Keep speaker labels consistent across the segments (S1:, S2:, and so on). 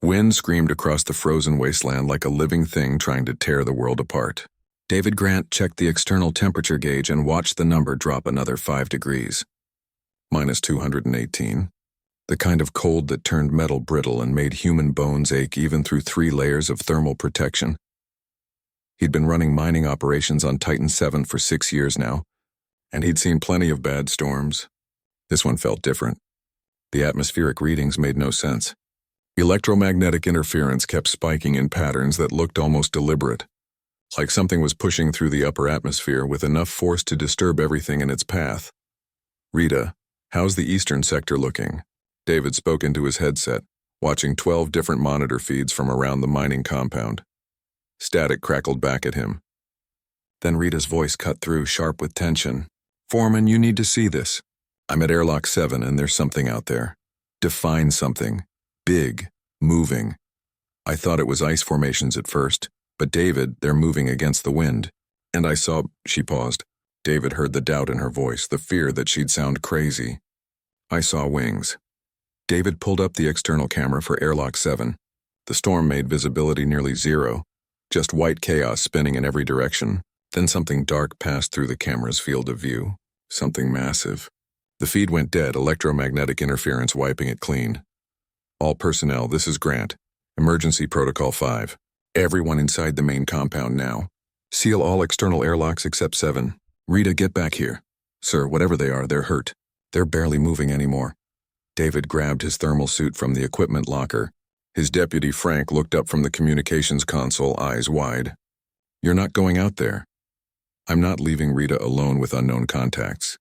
S1: Wind screamed across the frozen wasteland like a living thing trying to tear the world apart. David Grant checked the external temperature gauge and watched the number drop another 5 degrees. -218. The kind of cold that turned metal brittle and made human bones ache even through 3 layers of thermal protection. He'd been running mining operations on Titan 7 for 6 years now, and he'd seen plenty of bad storms. This one felt different. The atmospheric readings made no sense. Electromagnetic interference kept spiking in patterns that looked almost deliberate, like something was pushing through the upper atmosphere with enough force to disturb everything in its path. "Rita, how's the eastern sector looking?" David spoke into his headset, watching 12 different monitor feeds from around the mining compound. Static crackled back at him. Then Rita's voice cut through, sharp with tension. "Foreman, you need to see this. I'm at airlock 7 and there's something out there. Define something. Big. Moving. I thought it was ice formations at first, but David, they're moving against the wind. And I saw..." She paused. David heard the doubt in her voice, the fear that she'd sound crazy. "I saw wings." David pulled up the external camera for airlock 7. The storm made visibility nearly zero, just white chaos spinning in every direction. Then something dark passed through the camera's field of view. Something massive. The feed went dead, electromagnetic interference wiping it clean. "All personnel, this is Grant. Emergency Protocol 5. Everyone inside the main compound now. Seal all external airlocks except 7. Rita, get back here." "Sir, whatever they are, they're hurt. They're barely moving anymore." David grabbed his thermal suit from the equipment locker. His deputy, Frank, looked up from the communications console, eyes wide. "You're not going out there." "I'm not leaving Rita alone with unknown contacts.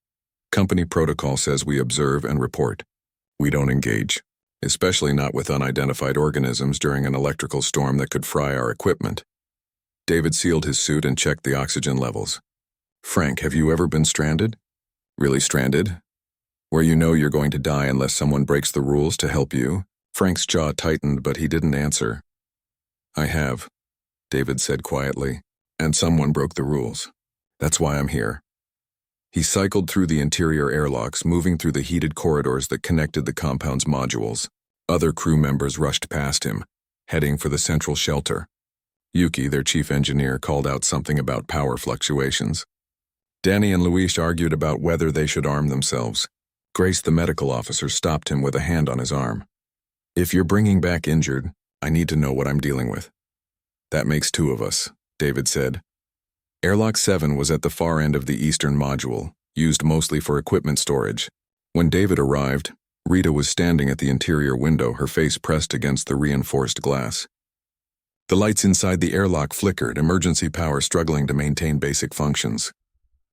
S1: Company protocol says we observe and report. We don't engage, especially not with unidentified organisms during an electrical storm that could fry our equipment." David sealed his suit and checked the oxygen levels. "Frank, have you ever been stranded? Really stranded? Where you know you're going to die unless someone breaks the rules to help you?" Frank's jaw tightened, but he didn't answer. "I have," David said quietly, "and someone broke the rules. That's why I'm here." He cycled through the interior airlocks, moving through the heated corridors that connected the compound's modules. Other crew members rushed past him, heading for the central shelter. Yuki, their chief engineer, called out something about power fluctuations. Danny and Luis argued about whether they should arm themselves. Grace, the medical officer, stopped him with a hand on his arm. "If you're bringing back injured, I need to know what I'm dealing with." "That makes 2 of us," David said. Airlock 7 was at the far end of the eastern module, used mostly for equipment storage. When David arrived, Rita was standing at the interior window, her face pressed against the reinforced glass. The lights inside the airlock flickered, emergency power struggling to maintain basic functions.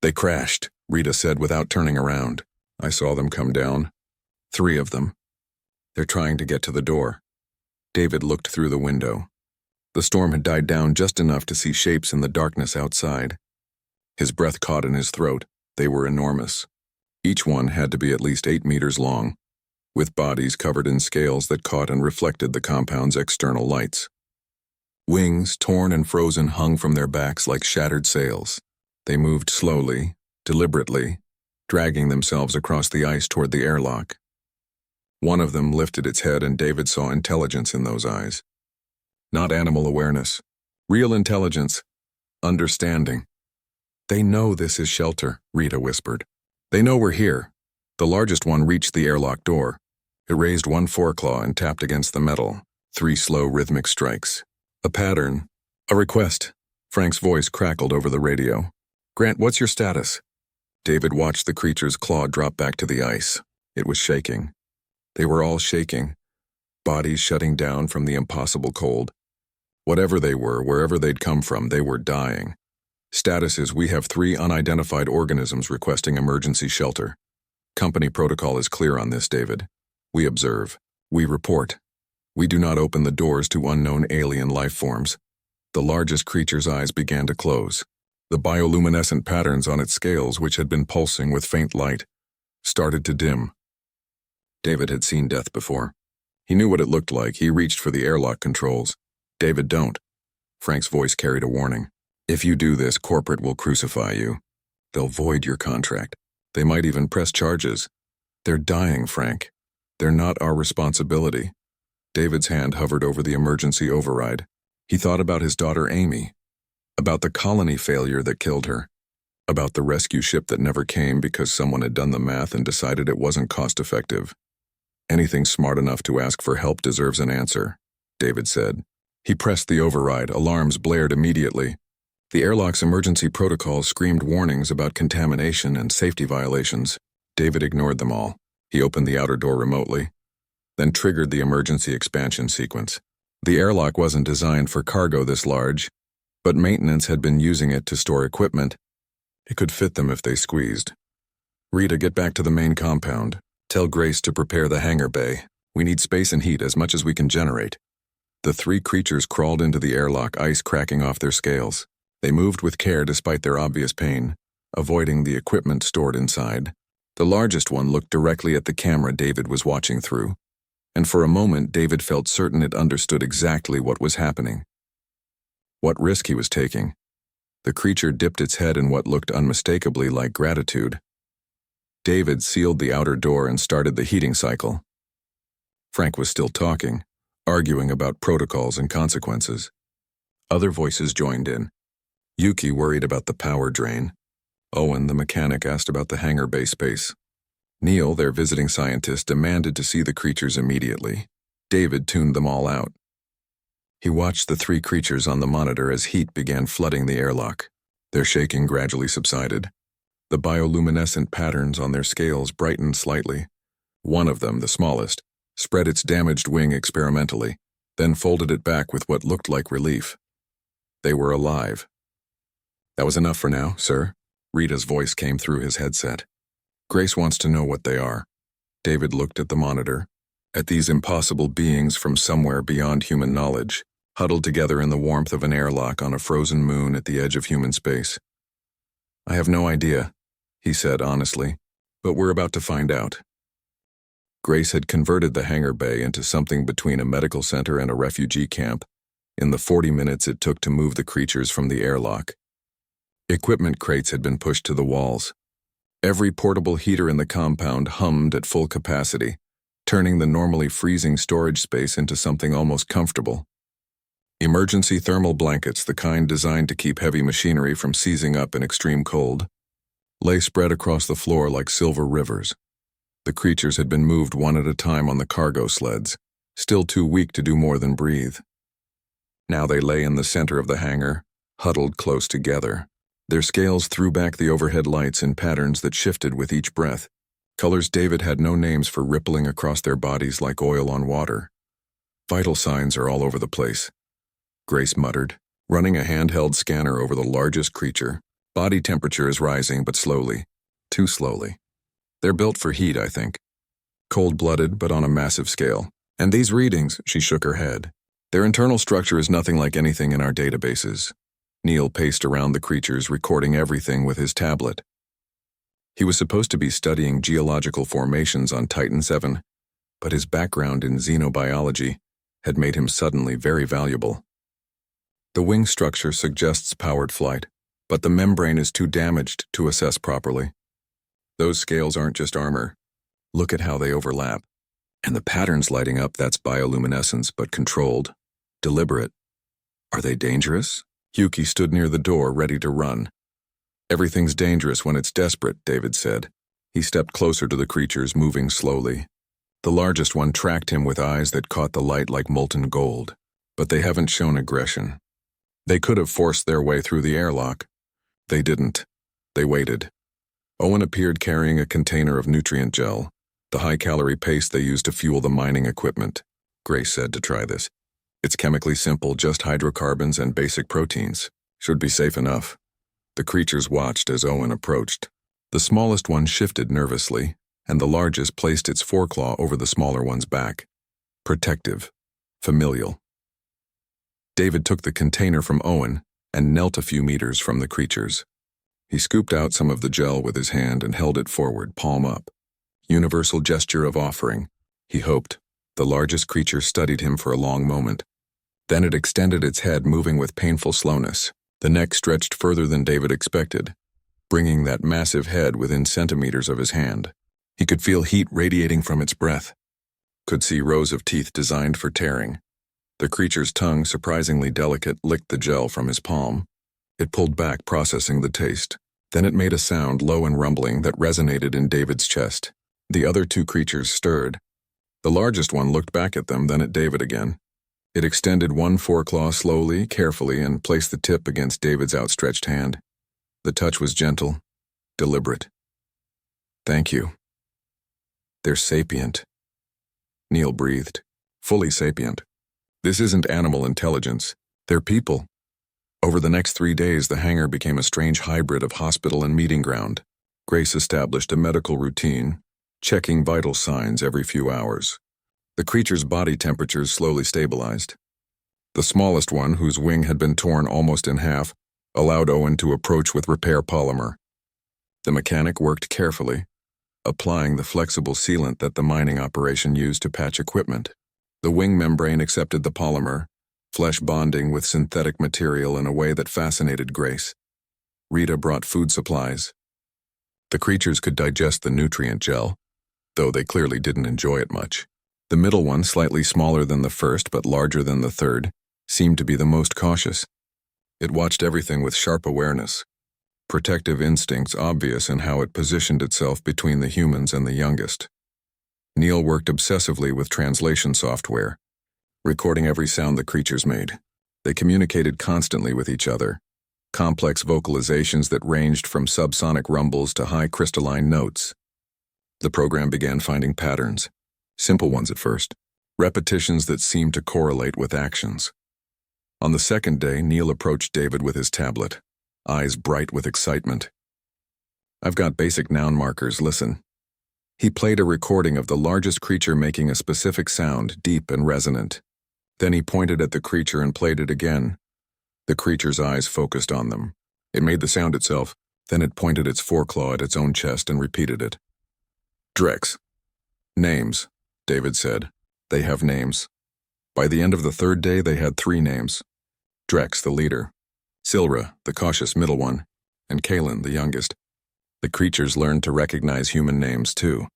S1: "They crashed," Rita said without turning around. "I saw them come down. 3 of them. They're trying to get to the door." David looked through the window. The storm had died down just enough to see shapes in the darkness outside. His breath caught in his throat. They were enormous. Each one had to be at least 8 meters long, with bodies covered in scales that caught and reflected the compound's external lights. Wings, torn and frozen, hung from their backs like shattered sails. They moved slowly, deliberately, dragging themselves across the ice toward the airlock. One of them lifted its head, and David saw intelligence in those eyes. Not animal awareness. Real intelligence. Understanding. "They know this is shelter," Rita whispered. "They know we're here." The largest one reached the airlock door. It raised one foreclaw and tapped against the metal. 3 slow, rhythmic strikes. A pattern. "A request." Frank's voice crackled over the radio. "Grant, what's your status?" David watched the creature's claw drop back to the ice. It was shaking. They were all shaking. Bodies shutting down from the impossible cold. Whatever they were, wherever they'd come from, they were dying. Status is: we have 3 unidentified organisms requesting emergency shelter. Company protocol is clear on this, David. We observe. We report. We do not open the doors to unknown alien life forms. The largest creature's eyes began to close. The bioluminescent patterns on its scales, which had been pulsing with faint light, started to dim. David had seen death before. He knew what it looked like. He reached for the airlock controls. "David, don't." Frank's voice carried a warning. "If you do this, corporate will crucify you. They'll void your contract. They might even press charges. They're dying, Frank. They're not our responsibility." David's hand hovered over the emergency override. He thought about his daughter Amy, about the colony failure that killed her, about the rescue ship that never came because someone had done the math and decided it wasn't cost-effective. Anything smart enough to ask for help deserves an answer, David said. He pressed the override. Alarms blared immediately. The airlock's emergency protocol screamed warnings about contamination and safety violations. David ignored them all. He opened the outer door remotely, then triggered the emergency expansion sequence. The airlock wasn't designed for cargo this large, but maintenance had been using it to store equipment. It could fit them if they squeezed. Rita, get back to the main compound. Tell Grace to prepare the hangar bay. We need space and heat as much as we can generate. The three creatures crawled into the airlock, ice cracking off their scales. They moved with care despite their obvious pain, avoiding the equipment stored inside. The largest one looked directly at the camera David was watching through, and for a moment David felt certain it understood exactly what was happening, what risk he was taking. The creature dipped its head in what looked unmistakably like gratitude. David sealed the outer door and started the heating cycle. Frank was still talking, arguing about protocols and consequences. Other voices joined in. Yuki worried about the power drain. Owen, the mechanic, asked about the hangar bay space. Neil, their visiting scientist, demanded to see the creatures immediately. David tuned them all out. He watched the three creatures on the monitor as heat began flooding the airlock. Their shaking gradually subsided. The bioluminescent patterns on their scales brightened slightly. One of them, the smallest, spread its damaged wing experimentally, then folded it back with what looked like relief. They were alive. That was enough for now, sir. Rita's voice came through his headset. Grace wants to know what they are. David looked at the monitor, at these impossible beings from somewhere beyond human knowledge, huddled together in the warmth of an airlock on a frozen moon at the edge of human space. I have no idea, he said honestly, but we're about to find out. Grace had converted the hangar bay into something between a medical center and a refugee camp in the 40 minutes it took to move the creatures from the airlock. Equipment crates had been pushed to the walls. Every portable heater in the compound hummed at full capacity, turning the normally freezing storage space into something almost comfortable. Emergency thermal blankets, the kind designed to keep heavy machinery from seizing up in extreme cold, lay spread across the floor like silver rivers. The creatures had been moved one at a time on the cargo sleds, still too weak to do more than breathe. Now they lay in the center of the hangar, huddled close together. Their scales threw back the overhead lights in patterns that shifted with each breath, colors David had no names for rippling across their bodies like oil on water. Vital signs are all over the place, Grace muttered, running a handheld scanner over the largest creature. Body temperature is rising, but slowly. Too slowly. They're built for heat, I think. Cold-blooded, but on a massive scale. And these readings, she shook her head. Their internal structure is nothing like anything in our databases. Neil paced around the creatures, recording everything with his tablet. He was supposed to be studying geological formations on Titan 7, but his background in xenobiology had made him suddenly very valuable. The wing structure suggests powered flight, but the membrane is too damaged to assess properly. Those scales aren't just armor. Look at how they overlap. And the patterns lighting up, that's bioluminescence, but controlled, deliberate. Are they dangerous? Yuki stood near the door, ready to run. Everything's dangerous when it's desperate, David said. He stepped closer to the creatures, moving slowly. The largest one tracked him with eyes that caught the light like molten gold, but they haven't shown aggression. They could have forced their way through the airlock. They didn't. They waited. Owen appeared carrying a container of nutrient gel, the high-calorie paste they use to fuel the mining equipment. Grace said to try this. It's chemically simple, just hydrocarbons and basic proteins. Should be safe enough. The creatures watched as Owen approached. The smallest one shifted nervously, and the largest placed its foreclaw over the smaller one's back. Protective. Familial. David took the container from Owen and knelt a few meters from the creatures. He scooped out some of the gel with his hand and held it forward, palm up. Universal gesture of offering, he hoped. The largest creature studied him for a long moment. Then it extended its head, moving with painful slowness. The neck stretched further than David expected, bringing that massive head within centimeters of his hand. He could feel heat radiating from its breath. could see rows of teeth designed for tearing. The creature's tongue, surprisingly delicate, licked the gel from his palm. It pulled back, processing the taste. Then it made a sound, low and rumbling, that resonated in David's chest. The other two creatures stirred. The largest one looked back at them, then at David again. It extended one foreclaw slowly, carefully, and placed the tip against David's outstretched hand. The touch was gentle, deliberate. "Thank you. They're sapient." Neil breathed. "Fully sapient. This isn't animal intelligence. They're people." Over the next 3 days, the hangar became a strange hybrid of hospital and meeting ground. Grace established a medical routine, checking vital signs every few hours. The creature's body temperatures slowly stabilized. The smallest one, whose wing had been torn almost in half, allowed Owen to approach with repair polymer. The mechanic worked carefully, applying the flexible sealant that the mining operation used to patch equipment. The wing membrane accepted the polymer, flesh bonding with synthetic material in a way that fascinated Grace. Rita brought food supplies. The creatures could digest the nutrient gel, though they clearly didn't enjoy it much. The middle one, slightly smaller than the first but larger than the third, seemed to be the most cautious. It watched everything with sharp awareness, protective instincts obvious in how it positioned itself between the humans and the youngest. Neil worked obsessively with translation software, recording every sound the creatures made. They communicated constantly with each other, complex vocalizations that ranged from subsonic rumbles to high crystalline notes. The program began finding patterns, simple ones at first, repetitions that seemed to correlate with actions. On the second day, Neil approached David with his tablet, eyes bright with excitement. "I've got basic noun markers, listen." He played a recording of the largest creature making a specific sound, deep and resonant. Then he pointed at the creature and played it again. The creature's eyes focused on them. It made the sound itself, then it pointed its foreclaw at its own chest and repeated it. "Drex." "Names," David said. "They have names." By the end of the third day, they had 3 names. Drex, the leader, Silra, the cautious middle one, and Kalen, the youngest. The creatures learned to recognize human names, too.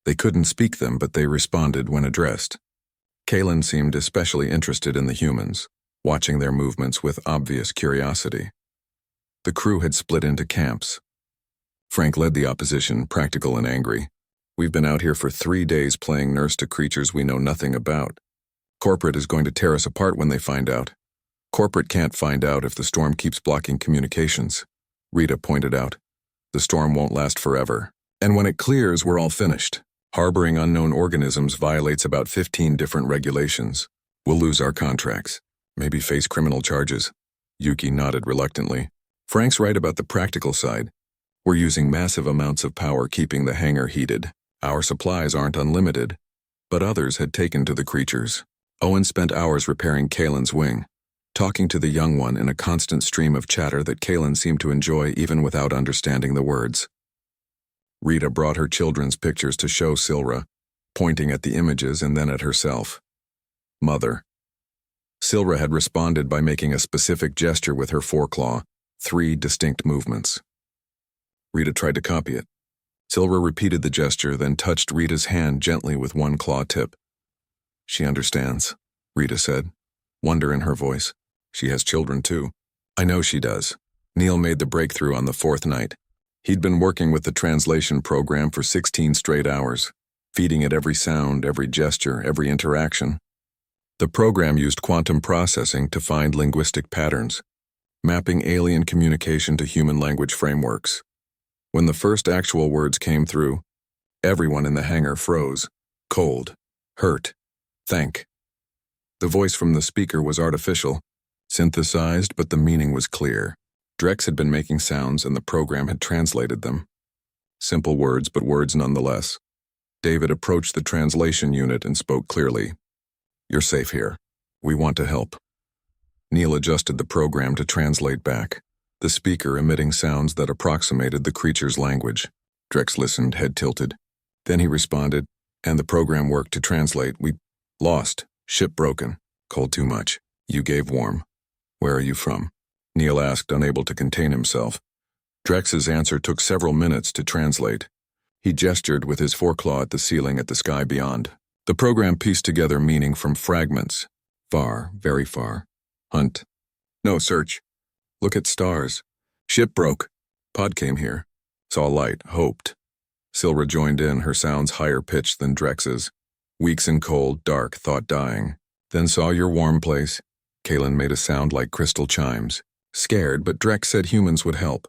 S1: They couldn't speak them, but they responded when addressed. Kalen seemed especially interested in the humans, watching their movements with obvious curiosity. The crew had split into camps. Frank led the opposition, practical and angry. "We've been out here for 3 days playing nurse to creatures we know nothing about. Corporate is going to tear us apart when they find out." "Corporate can't find out if the storm keeps blocking communications," Rita pointed out. "The storm won't last forever. And when it clears, we're all finished. Harboring unknown organisms violates about 15 different regulations. We'll lose our contracts. Maybe face criminal charges." Yuki nodded reluctantly. "Frank's right about the practical side. We're using massive amounts of power keeping the hangar heated. Our supplies aren't unlimited." But others had taken to the creatures. Owen spent hours repairing Kalen's wing, talking to the young one in a constant stream of chatter that Kalen seemed to enjoy even without understanding the words. Rita brought her children's pictures to show Silra, pointing at the images and then at herself. "Mother." Silra had responded by making a specific gesture with her foreclaw, 3 distinct movements. Rita tried to copy it. Silra repeated the gesture, then touched Rita's hand gently with one claw tip. "She understands," Rita said, wonder in her voice. "She has children too." "I know she does." Neil made the breakthrough on the 4th night. He'd been working with the translation program for 16 straight hours, feeding it every sound, every gesture, every interaction. The program used quantum processing to find linguistic patterns, mapping alien communication to human language frameworks. When the first actual words came through, everyone in the hangar froze. Cold. Hurt. Thank. The voice from the speaker was artificial, synthesized, but the meaning was clear. Drex had been making sounds and the program had translated them. Simple words, but words nonetheless. David approached the translation unit and spoke clearly. "You're safe here. We want to help." Neil adjusted the program to translate back, the speaker emitting sounds that approximated the creature's language. Drex listened, head tilted. Then he responded, and the program worked to translate. "We lost. Ship broken. Cold too much. You gave warm. Where are you from?" Neil asked, unable to contain himself. Drex's answer took several minutes to translate. He gestured with his foreclaw at the ceiling at the sky beyond. The program pieced together meaning from fragments. Far, very far. Hunt. No, search. Look at stars. Ship broke. Pod came here. Saw light, hoped. Silra joined in, her sounds higher pitched than Drex's. Weeks and cold, dark, thought dying. Then saw your warm place. Kalen made a sound like crystal chimes. Scared, but Drex said humans would help.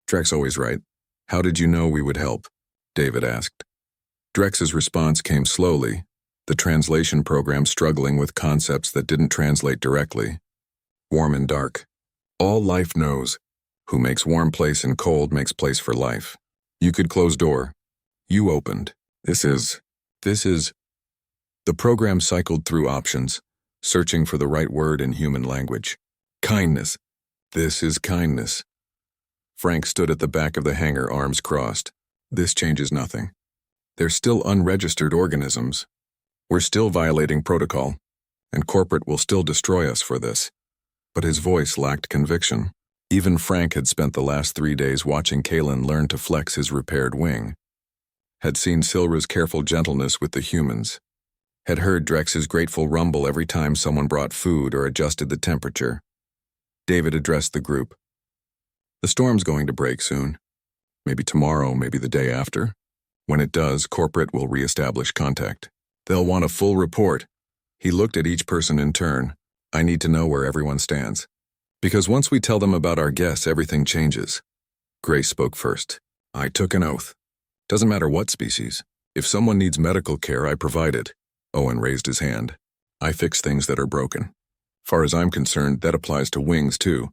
S1: Drex always right. How did you know we would help? David asked. Drex's response came slowly, the translation program struggling with concepts that didn't translate directly. Warm and dark. All life knows. Who makes warm place and cold makes place for life. You could close door. You opened. This is. The program cycled through options, searching for the right word in human language. Kindness. This is kindness. Frank stood at the back of the hangar, arms crossed. This changes nothing. They're still unregistered organisms. We're still violating protocol, and corporate will still destroy us for this. But his voice lacked conviction. Even Frank had spent the last 3 days watching Kalen learn to flex his repaired wing. Had seen Silra's careful gentleness with the humans. Had heard Drex's grateful rumble every time someone brought food or adjusted the temperature. David addressed the group. The storm's going to break soon. Maybe tomorrow, maybe the day after. When it does, corporate will reestablish contact. They'll want a full report. He looked at each person in turn. I need to know where everyone stands. Because once we tell them about our guests, everything changes. Grace spoke first. I took an oath. Doesn't matter what species. If someone needs medical care, I provide it. Owen raised his hand. I fix things that are broken. Far as I'm concerned, that applies to wings too.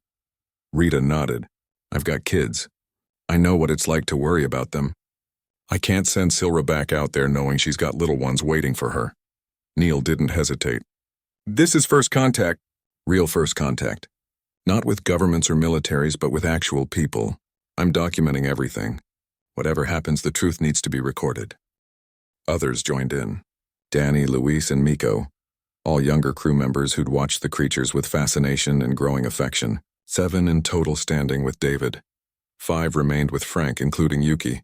S1: Rita nodded. I've got kids. I know what it's like to worry about them. I can't send Silra back out there knowing she's got little ones waiting for her. Neil didn't hesitate. This is first contact. Real first contact. Not with governments or militaries, but with actual people. I'm documenting everything. Whatever happens, the truth needs to be recorded. Others joined in. Danny, Luis, and Miko. All younger crew members who'd watched the creatures with fascination and growing affection. 7 in total standing with David. 5 remained with Frank, including Yuki.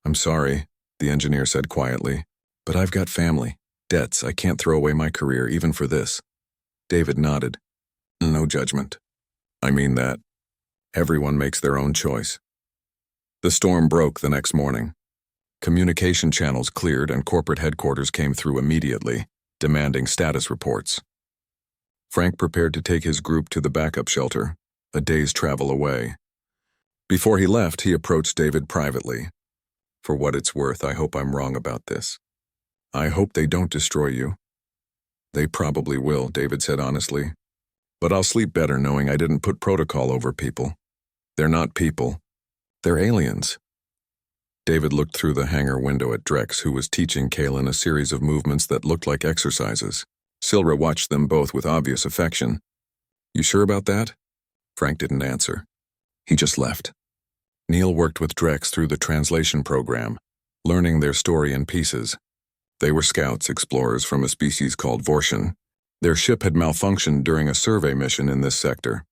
S1: I'm sorry, the engineer said quietly, but I've got family, debts. I can't throw away my career even for this. David nodded. No judgment. I mean that. Everyone makes their own choice. The storm broke the next morning. Communication channels cleared and corporate headquarters came through immediately, demanding status reports. Frank prepared to take his group to the backup shelter, a day's travel away. Before he left, he approached David privately. For what it's worth, I hope I'm wrong about this. I hope they don't destroy you. They probably will, David said honestly. But I'll sleep better knowing I didn't put protocol over people. They're not people. They're aliens. David looked through the hangar window at Drex, who was teaching Kalen a series of movements that looked like exercises. Silra watched them both with obvious affection. You sure about that? Frank didn't answer. He just left. Neil worked with Drex through the translation program, learning their story in pieces. They were scouts, explorers from a species called Vortian. Their ship had malfunctioned during a survey mission in this sector.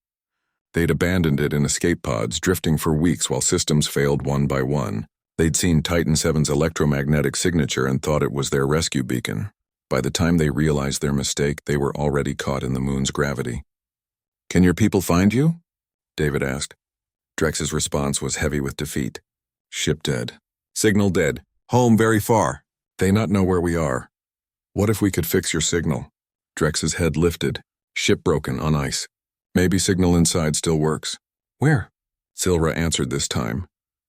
S1: They'd abandoned it in escape pods, drifting for weeks while systems failed one by one. They'd seen Titan VII's electromagnetic signature and thought it was their rescue beacon. By the time they realized their mistake, they were already caught in the moon's gravity. Can your people find you? David asked. Drex's response was heavy with defeat. Ship dead. Signal dead. Home very far. They not know where we are. What if we could fix your signal? Drex's head lifted. Ship broken on ice. Maybe signal inside still works. Where? Silra answered this time,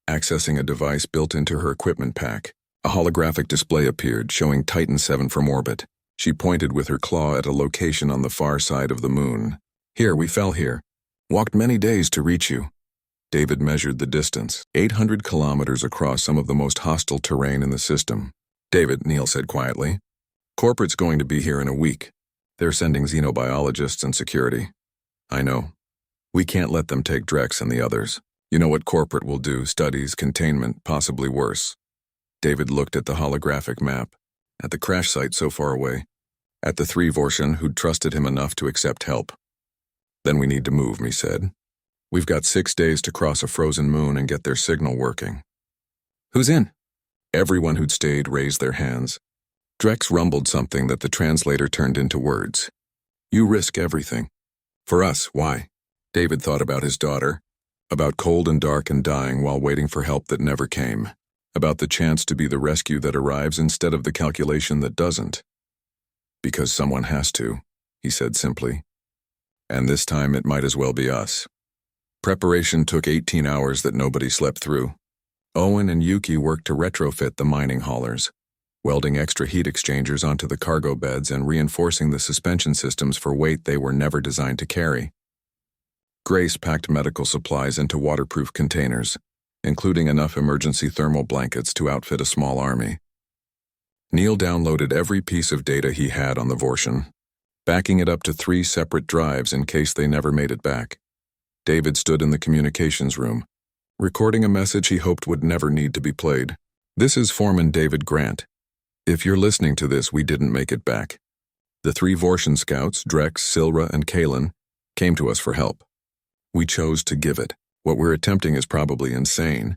S1: accessing a device built into her equipment pack. A holographic display appeared, showing Titan VII from orbit. She pointed with her claw at a location on the far side of the moon. Here, we fell here. Walked many days to reach you. David measured the distance, 800 kilometers across some of the most hostile terrain in the system. David, Neil said quietly. Corporate's going to be here in a week. They're sending xenobiologists and security. I know. We can't let them take Drex and the others. You know what corporate will do, studies, containment, possibly worse. David looked at the holographic map, at the crash site so far away, at the 3 Vortian who'd trusted him enough to accept help. Then we need to move, he said. We've got 6 days to cross a frozen moon and get their signal working. Who's in? Everyone who'd stayed raised their hands. Drex rumbled something that the translator turned into words. You risk everything. For us, why? David thought about his daughter, about cold and dark and dying while waiting for help that never came, about the chance to be the rescue that arrives instead of the calculation that doesn't. Because someone has to, he said simply. And this time it might as well be us. Preparation took 18 hours that nobody slept through. Owen and Yuki worked to retrofit the mining haulers, welding extra heat exchangers onto the cargo beds and reinforcing the suspension systems for weight they were never designed to carry. Grace packed medical supplies into waterproof containers, including enough emergency thermal blankets to outfit a small army. Neil downloaded every piece of data he had on the Vortian, backing it up to 3 separate drives in case they never made it back. David stood in the communications room, recording a message he hoped would never need to be played. This is Foreman David Grant. If you're listening to this, we didn't make it back. The 3 Vortian scouts, Drex, Silra, and Kalen, came to us for help. We chose to give it. What we're attempting is probably insane,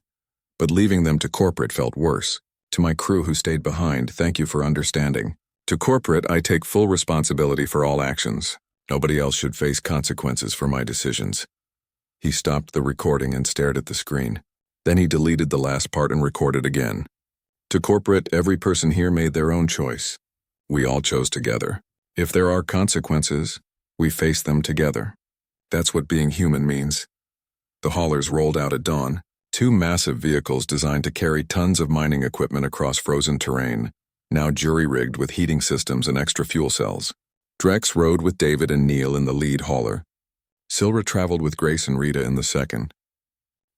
S1: but leaving them to corporate felt worse. To my crew who stayed behind, thank you for understanding. To corporate, I take full responsibility for all actions. Nobody else should face consequences for my decisions. He stopped the recording and stared at the screen. Then he deleted the last part and recorded again. To corporate, every person here made their own choice. We all chose together. If there are consequences, we face them together. That's what being human means. The haulers rolled out at dawn, 2 massive vehicles designed to carry tons of mining equipment across frozen terrain, now jury-rigged with heating systems and extra fuel cells. Drex rode with David and Neil in the lead hauler. Silra traveled with Grace and Rita in the second.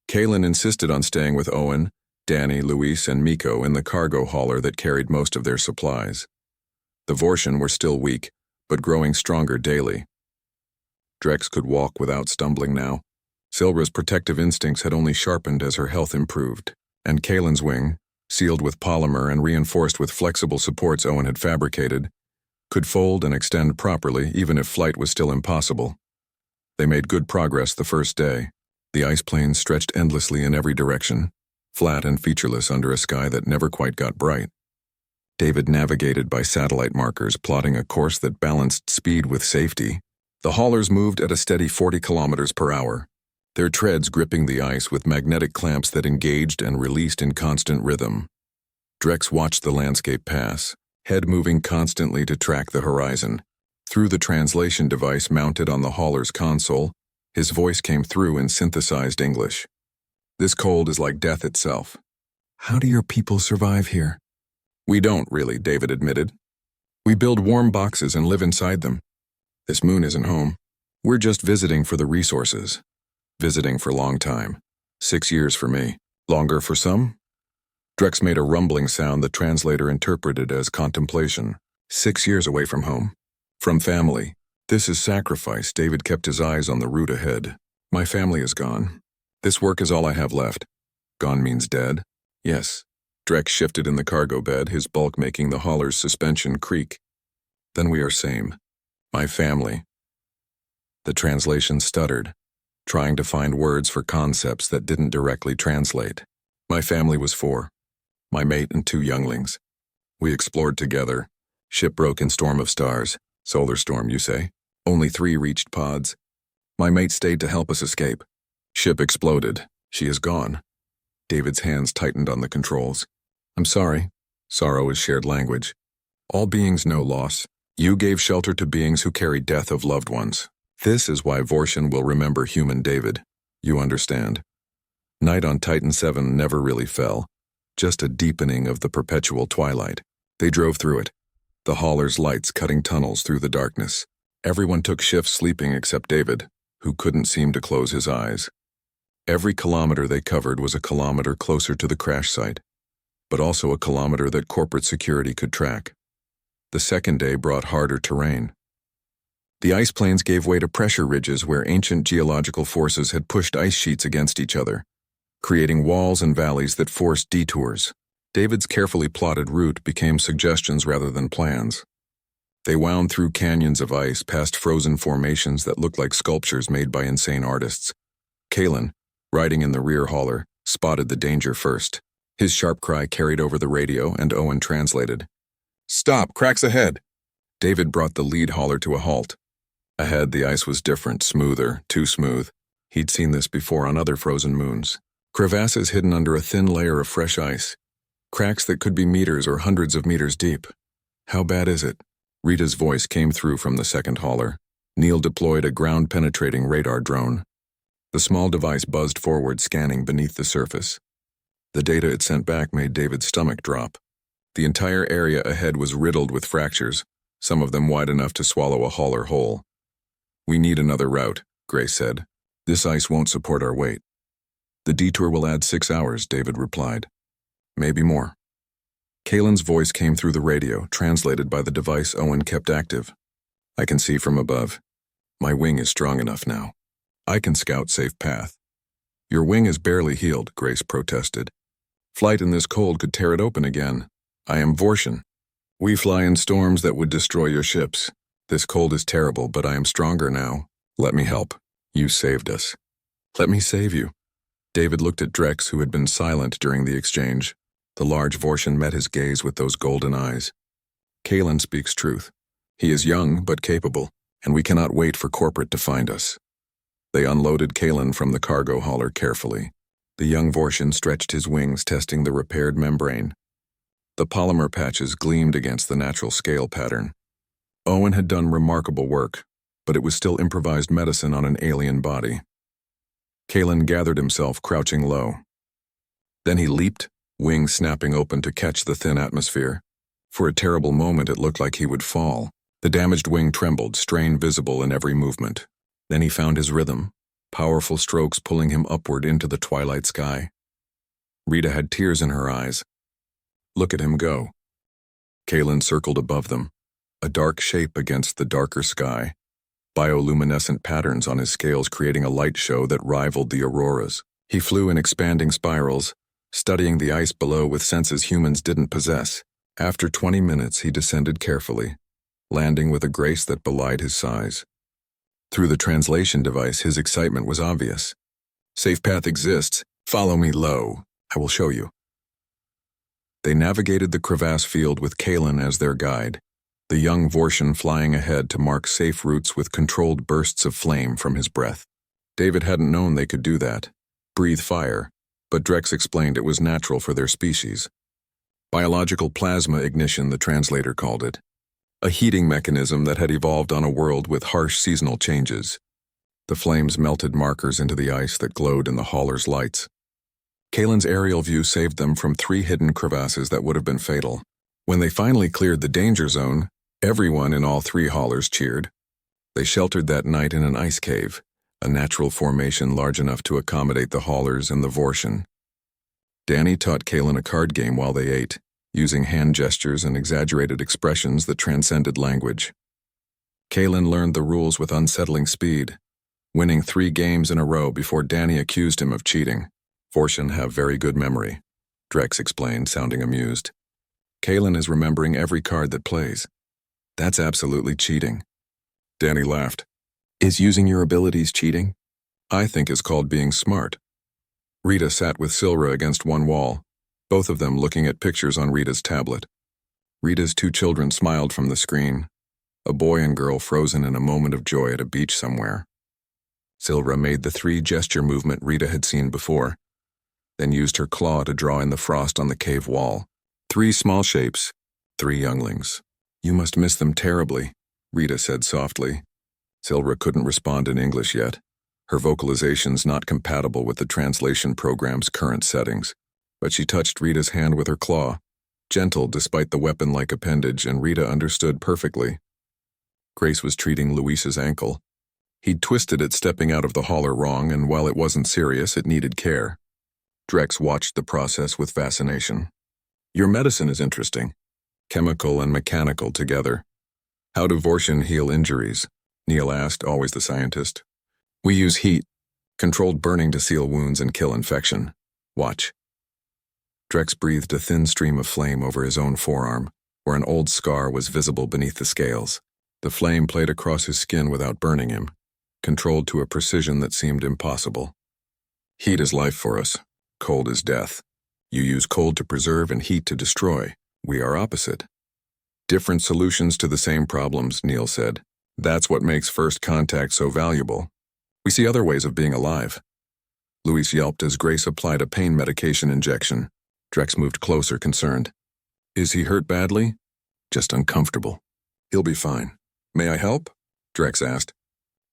S1: Kalen insisted on staying with Owen, Danny, Luis, and Miko in the cargo hauler that carried most of their supplies. The Vortian were still weak, but growing stronger daily. Drex could walk without stumbling now. Silra's protective instincts had only sharpened as her health improved, and Kalen's wing, sealed with polymer and reinforced with flexible supports Owen had fabricated, could fold and extend properly even if flight was still impossible. They made good progress the first day. The ice plains stretched endlessly in every direction, flat and featureless under a sky that never quite got bright. David navigated by satellite markers, plotting a course that balanced speed with safety. The haulers moved at a steady 40 kilometers per hour, their treads gripping the ice with magnetic clamps that engaged and released in constant rhythm. Drex watched the landscape pass, head moving constantly to track the horizon. Through the translation device mounted on the hauler's console, his voice came through in synthesized English. This cold is like death itself. How do your people survive here? We don't really, David admitted. We build warm boxes and live inside them. This moon isn't home. We're just visiting for the resources. Visiting for a long time. 6 years for me. Longer for some? Drex made a rumbling sound the translator interpreted as contemplation. 6 years away from home. From family. This is sacrifice. David kept his eyes on the route ahead. My family is gone. This work is all I have left. Gone means dead? Yes. Drex shifted in the cargo bed, his bulk making the hauler's suspension creak. Then we are same. My family. The translation stuttered, trying to find words for concepts that didn't directly translate. My family was 4. My mate and 2 younglings. We explored together. Ship broke in storm of stars. Solar storm, you say? Only 3 reached pods. My mate stayed to help us escape. Ship exploded. She is gone. David's hands tightened on the controls. I'm sorry. Sorrow is shared language. All beings know loss. You gave shelter to beings who carry death of loved ones. This is why Vortian will remember human David. You understand. Night on Titan 7 never really fell. Just a deepening of the perpetual twilight. They drove through it. The hauler's lights cutting tunnels through the darkness. Everyone took shifts sleeping except David, who couldn't seem to close his eyes. Every kilometer they covered was a kilometer closer to the crash site, but also a kilometer that corporate security could track. The second day brought harder terrain. The ice plains gave way to pressure ridges where ancient geological forces had pushed ice sheets against each other, creating walls and valleys that forced detours. David's carefully plotted route became suggestions rather than plans. They wound through canyons of ice past frozen formations that looked like sculptures made by insane artists. Kalen, riding in the rear hauler, spotted the danger first. His sharp cry carried over the radio and Owen translated. Stop, cracks ahead! David brought the lead hauler to a halt. Ahead, the ice was different, smoother, too smooth. He'd seen this before on other frozen moons. Crevasses hidden under a thin layer of fresh ice. Cracks that could be meters or hundreds of meters deep. How bad is it? Rita's voice came through from the second hauler. Neil deployed a ground-penetrating radar drone. The small device buzzed forward, scanning beneath the surface. The data it sent back made David's stomach drop. The entire area ahead was riddled with fractures, some of them wide enough to swallow a hauler whole. We need another route, Grace said. This ice won't support our weight. The detour will add 6 hours, David replied. Maybe more. Kalen's voice came through the radio, translated by the device Owen kept active. I can see from above. My wing is strong enough now. I can scout safe path. Your wing is barely healed, Grace protested. Flight in this cold could tear it open again. I am Vorshan. We fly in storms that would destroy your ships. This cold is terrible, but I am stronger now. Let me help. You saved us. Let me save you. David looked at Drex, who had been silent during the exchange. The large Vorshan met his gaze with those golden eyes. Kalen speaks truth. He is young, but capable, and we cannot wait for corporate to find us. They unloaded Kalen from the cargo hauler carefully. The young Vorshan stretched his wings, testing the repaired membrane. The polymer patches gleamed against the natural scale pattern. Owen had done remarkable work, but it was still improvised medicine on an alien body. Kalen gathered himself, crouching low. Then he leaped, wings snapping open to catch the thin atmosphere. For a terrible moment it looked like he would fall. The damaged wing trembled, strain visible in every movement. Then he found his rhythm, powerful strokes pulling him upward into the twilight sky. Rita had tears in her eyes. Look at him go. Kalen circled above them, a dark shape against the darker sky. Bioluminescent patterns on his scales creating a light show that rivaled the auroras. He flew in expanding spirals, studying the ice below with senses humans didn't possess. After 20 minutes, he descended carefully, landing with a grace that belied his size. Through the translation device, his excitement was obvious. Safe path exists. Follow me low. I will show you. They navigated the crevasse field with Kalen as their guide, the young Vorshan flying ahead to mark safe routes with controlled bursts of flame from his breath. David hadn't known they could do that, breathe fire, but Drex explained it was natural for their species. Biological plasma ignition, the translator called it. A heating mechanism that had evolved on a world with harsh seasonal changes. The flames melted markers into the ice that glowed in the hauler's lights. Kalen's aerial view saved them from 3 hidden crevasses that would have been fatal. When they finally cleared the danger zone, everyone in all 3 haulers cheered. They sheltered that night in an ice cave, a natural formation large enough to accommodate the haulers and the Vorshan. Danny taught Kalen a card game while they ate, using hand gestures and exaggerated expressions that transcended language. Kalen learned the rules with unsettling speed, winning 3 games in a row before Danny accused him of cheating. Vorshan have very good memory, Drex explained, sounding amused. Kalen is remembering every card that plays. That's absolutely cheating. Danny laughed. Is using your abilities cheating? I think it's called being smart. Rita sat with Silra against one wall, both of them looking at pictures on Rita's tablet. Rita's 2 children smiled from the screen, a boy and girl frozen in a moment of joy at a beach somewhere. Silra made the 3 gesture movement Rita had seen before, then used her claw to draw in the frost on the cave wall. 3 small shapes, 3 younglings. You must miss them terribly, Rita said softly. Silra couldn't respond in English yet, her vocalizations not compatible with the translation program's current settings. But she touched Rita's hand with her claw, gentle despite the weapon-like appendage, and Rita understood perfectly. Grace was treating Luis's ankle. He'd twisted it stepping out of the hauler wrong, and while it wasn't serious, it needed care. Drex watched the process with fascination. Your medicine is interesting. Chemical and mechanical together. How do Vorshan heal injuries? Neil asked, always the scientist. We use heat, controlled burning to seal wounds and kill infection. Watch. Drex breathed a thin stream of flame over his own forearm, where an old scar was visible beneath the scales. The flame played across his skin without burning him, controlled to a precision that seemed impossible. Heat is life for us. Cold is death. You use cold to preserve and heat to destroy. We are opposite. Different solutions to the same problems, Neil said. That's what makes first contact so valuable. We see other ways of being alive. Louise yelped as Grace applied a pain medication injection. Drex moved closer, concerned. Is he hurt badly? Just uncomfortable. He'll be fine. May I help? Drex asked.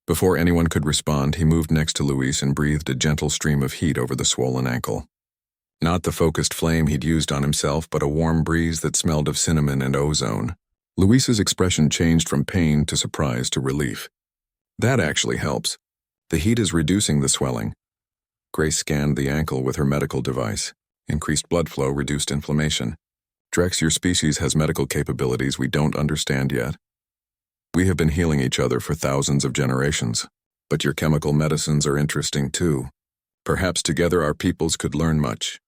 S1: Before anyone could respond, he moved next to Louise and breathed a gentle stream of heat over the swollen ankle. Not the focused flame he'd used on himself, but a warm breeze that smelled of cinnamon and ozone. Louise's expression changed from pain to surprise to relief. That actually helps. The heat is reducing the swelling. Grace scanned the ankle with her medical device. Increased blood flow reduced inflammation. Drex, your species has medical capabilities we don't understand yet. We have been healing each other for thousands of generations, but your chemical medicines are interesting too. Perhaps together our peoples could learn much.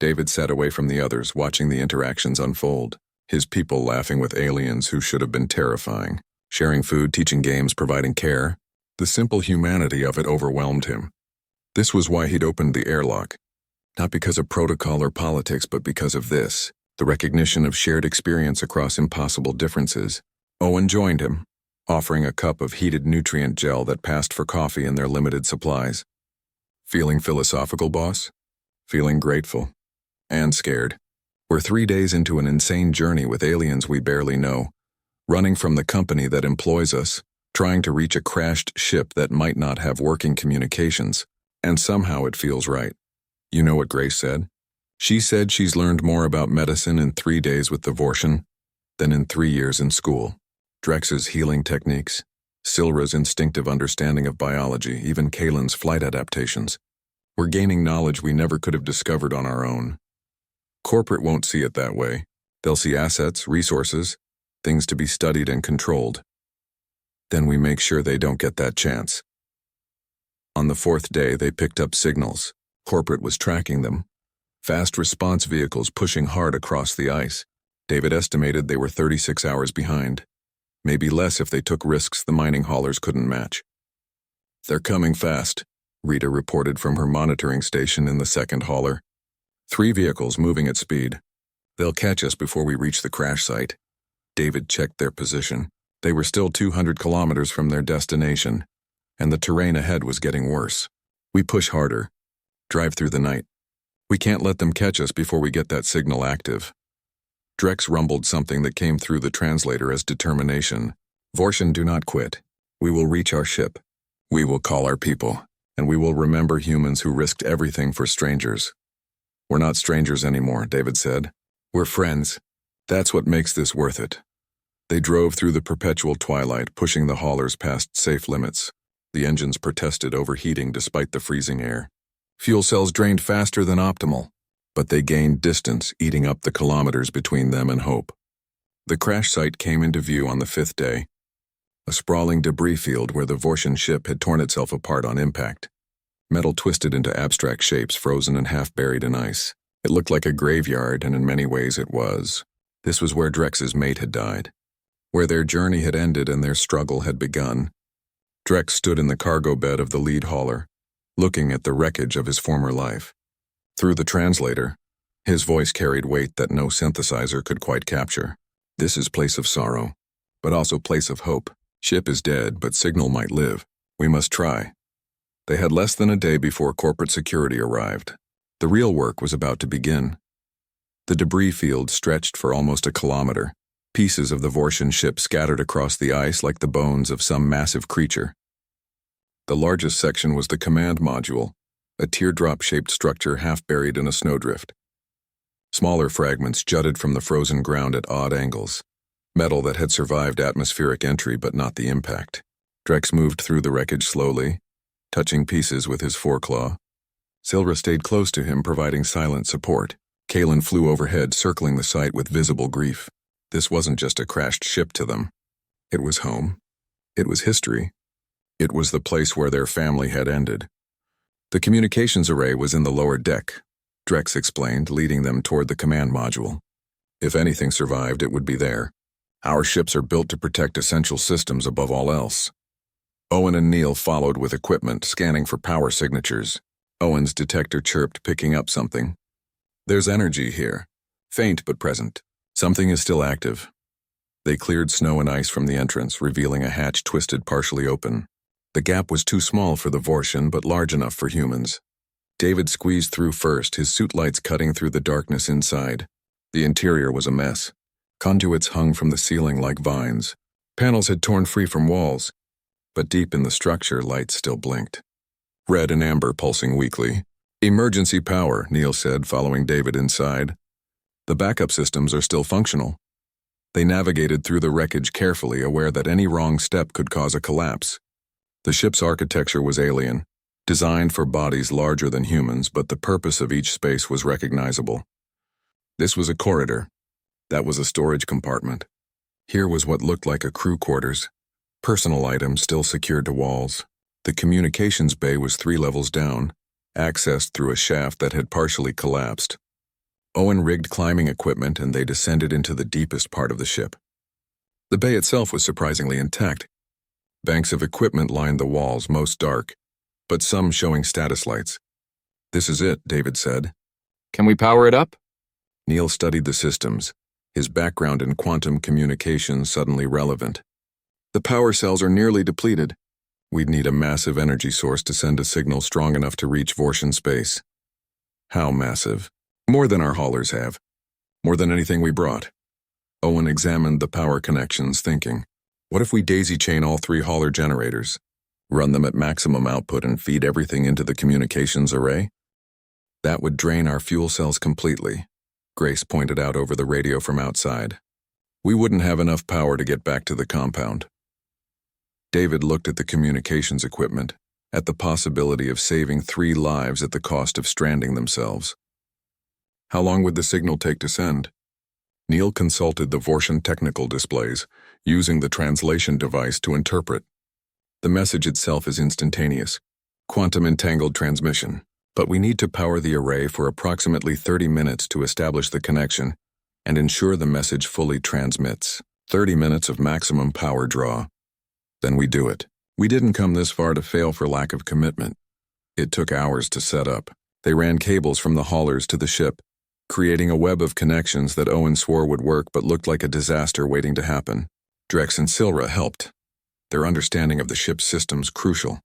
S1: David sat away from the others, watching the interactions unfold. His people laughing with aliens who should have been terrifying. Sharing food, teaching games, providing care. The simple humanity of it overwhelmed him. This was why he'd opened the airlock. Not because of protocol or politics, but because of this, the recognition of shared experience across impossible differences. Owen joined him, offering a cup of heated nutrient gel that passed for coffee in their limited supplies. Feeling philosophical, boss? Feeling grateful. And scared. We're 3 days into an insane journey with aliens we barely know, running from the company that employs us, trying to reach a crashed ship that might not have working communications, and somehow it feels right. You know what Grace said? She said she's learned more about medicine in 3 days with the Vortian than in 3 years in school. Drex's healing techniques, Silra's instinctive understanding of biology, even Kalen's flight adaptations. We're gaining knowledge we never could have discovered on our own. Corporate won't see it that way. They'll see assets, resources, things to be studied and controlled. Then we make sure they don't get that chance. On the 4th day, they picked up signals. Corporate was tracking them. Fast response vehicles pushing hard across the ice. David estimated they were 36 hours behind. Maybe less if they took risks the mining haulers couldn't match. They're coming fast, Rita reported from her monitoring station in the second hauler. 3 vehicles moving at speed. They'll catch us before we reach the crash site. David checked their position. They were still 200 kilometers from their destination, and the terrain ahead was getting worse. We push harder. Drive through the night. We can't let them catch us before we get that signal active. Drex rumbled something that came through the translator as determination. Vortian, do not quit. We will reach our ship. We will call our people, and we will remember humans who risked everything for strangers. We're not strangers anymore, David said. We're friends. That's what makes this worth it. They drove through the perpetual twilight, pushing the haulers past safe limits. The engines protested overheating despite the freezing air. Fuel cells drained faster than optimal, but they gained distance, eating up the kilometers between them and hope. The crash site came into view on the 5th day. A sprawling debris field where the Vortian ship had torn itself apart on impact. Metal twisted into abstract shapes, frozen and half buried in ice. It looked like a graveyard, and in many ways it was. This was where Drex's mate had died, where their journey had ended and their struggle had begun. Drex stood in the cargo bed of the lead hauler, looking at the wreckage of his former life. Through the translator, his voice carried weight that no synthesizer could quite capture. This is place of sorrow, but also place of hope. Ship is dead, but signal might live. We must try. They had less than a day before corporate security arrived. The real work was about to begin. The debris field stretched for almost a kilometer, pieces of the Vortian ship scattered across the ice like the bones of some massive creature. The largest section was the command module, a teardrop-shaped structure half buried in a snowdrift. Smaller fragments jutted from the frozen ground at odd angles, metal that had survived atmospheric entry but not the impact. Drex moved through the wreckage slowly, touching pieces with his foreclaw. Silra stayed close to him, providing silent support. Kalen flew overhead, circling the site with visible grief. This wasn't just a crashed ship to them. It was home. It was history. It was the place where their family had ended. The communications array was in the lower deck, Drex explained, leading them toward the command module. If anything survived, it would be there. Our ships are built to protect essential systems above all else. Owen and Neil followed with equipment, scanning for power signatures. Owen's detector chirped, picking up something. There's energy here. Faint but present. Something is still active. They cleared snow and ice from the entrance, revealing a hatch twisted partially open. The gap was too small for the Vortian, but large enough for humans. David squeezed through first, his suit lights cutting through the darkness inside. The interior was a mess. Conduits hung from the ceiling like vines. Panels had torn free from walls, but deep in the structure, lights still blinked. Red and amber pulsing weakly. "Emergency power," Neil said, following David inside. "The backup systems are still functional." They navigated through the wreckage carefully, aware that any wrong step could cause a collapse. The ship's architecture was alien, designed for bodies larger than humans, but the purpose of each space was recognizable. This was a corridor. That was a storage compartment. Here was what looked like a crew quarters, personal items still secured to walls. The communications bay was 3 levels down, accessed through a shaft that had partially collapsed. Owen rigged climbing equipment and they descended into the deepest part of the ship. The bay itself was surprisingly intact. Banks of equipment lined the walls, most dark, but some showing status lights. "This is it," David said.
S2: "Can we power it up?"
S1: Neil studied the systems, his background in quantum communications suddenly relevant. "The power cells are nearly depleted. We'd need a massive energy source to send a signal strong enough to reach Vortian space." "How massive?" "More than our haulers have. More than anything we brought." Owen examined the power connections, thinking, what if we daisy-chain all 3 hauler generators, run them at maximum output and feed everything into the communications array? "That would drain our fuel cells completely," Grace pointed out over the radio from outside. "We wouldn't have enough power to get back to the compound." David looked at the communications equipment, at the possibility of saving 3 lives at the cost of stranding themselves. How long would the signal take to send? Neil consulted the Vortian technical displays, using the translation device to interpret. The message itself is instantaneous, quantum entangled transmission, but we need to power the array for approximately 30 minutes to establish the connection and ensure the message fully transmits. 30 minutes of maximum power draw. Then we do it. We didn't come this far to fail for lack of commitment. It took hours to set up. They ran cables from the haulers to the ship, creating a web of connections that Owen swore would work but looked like a disaster waiting to happen. Drex and Silra helped. Their understanding of the ship's systems crucial.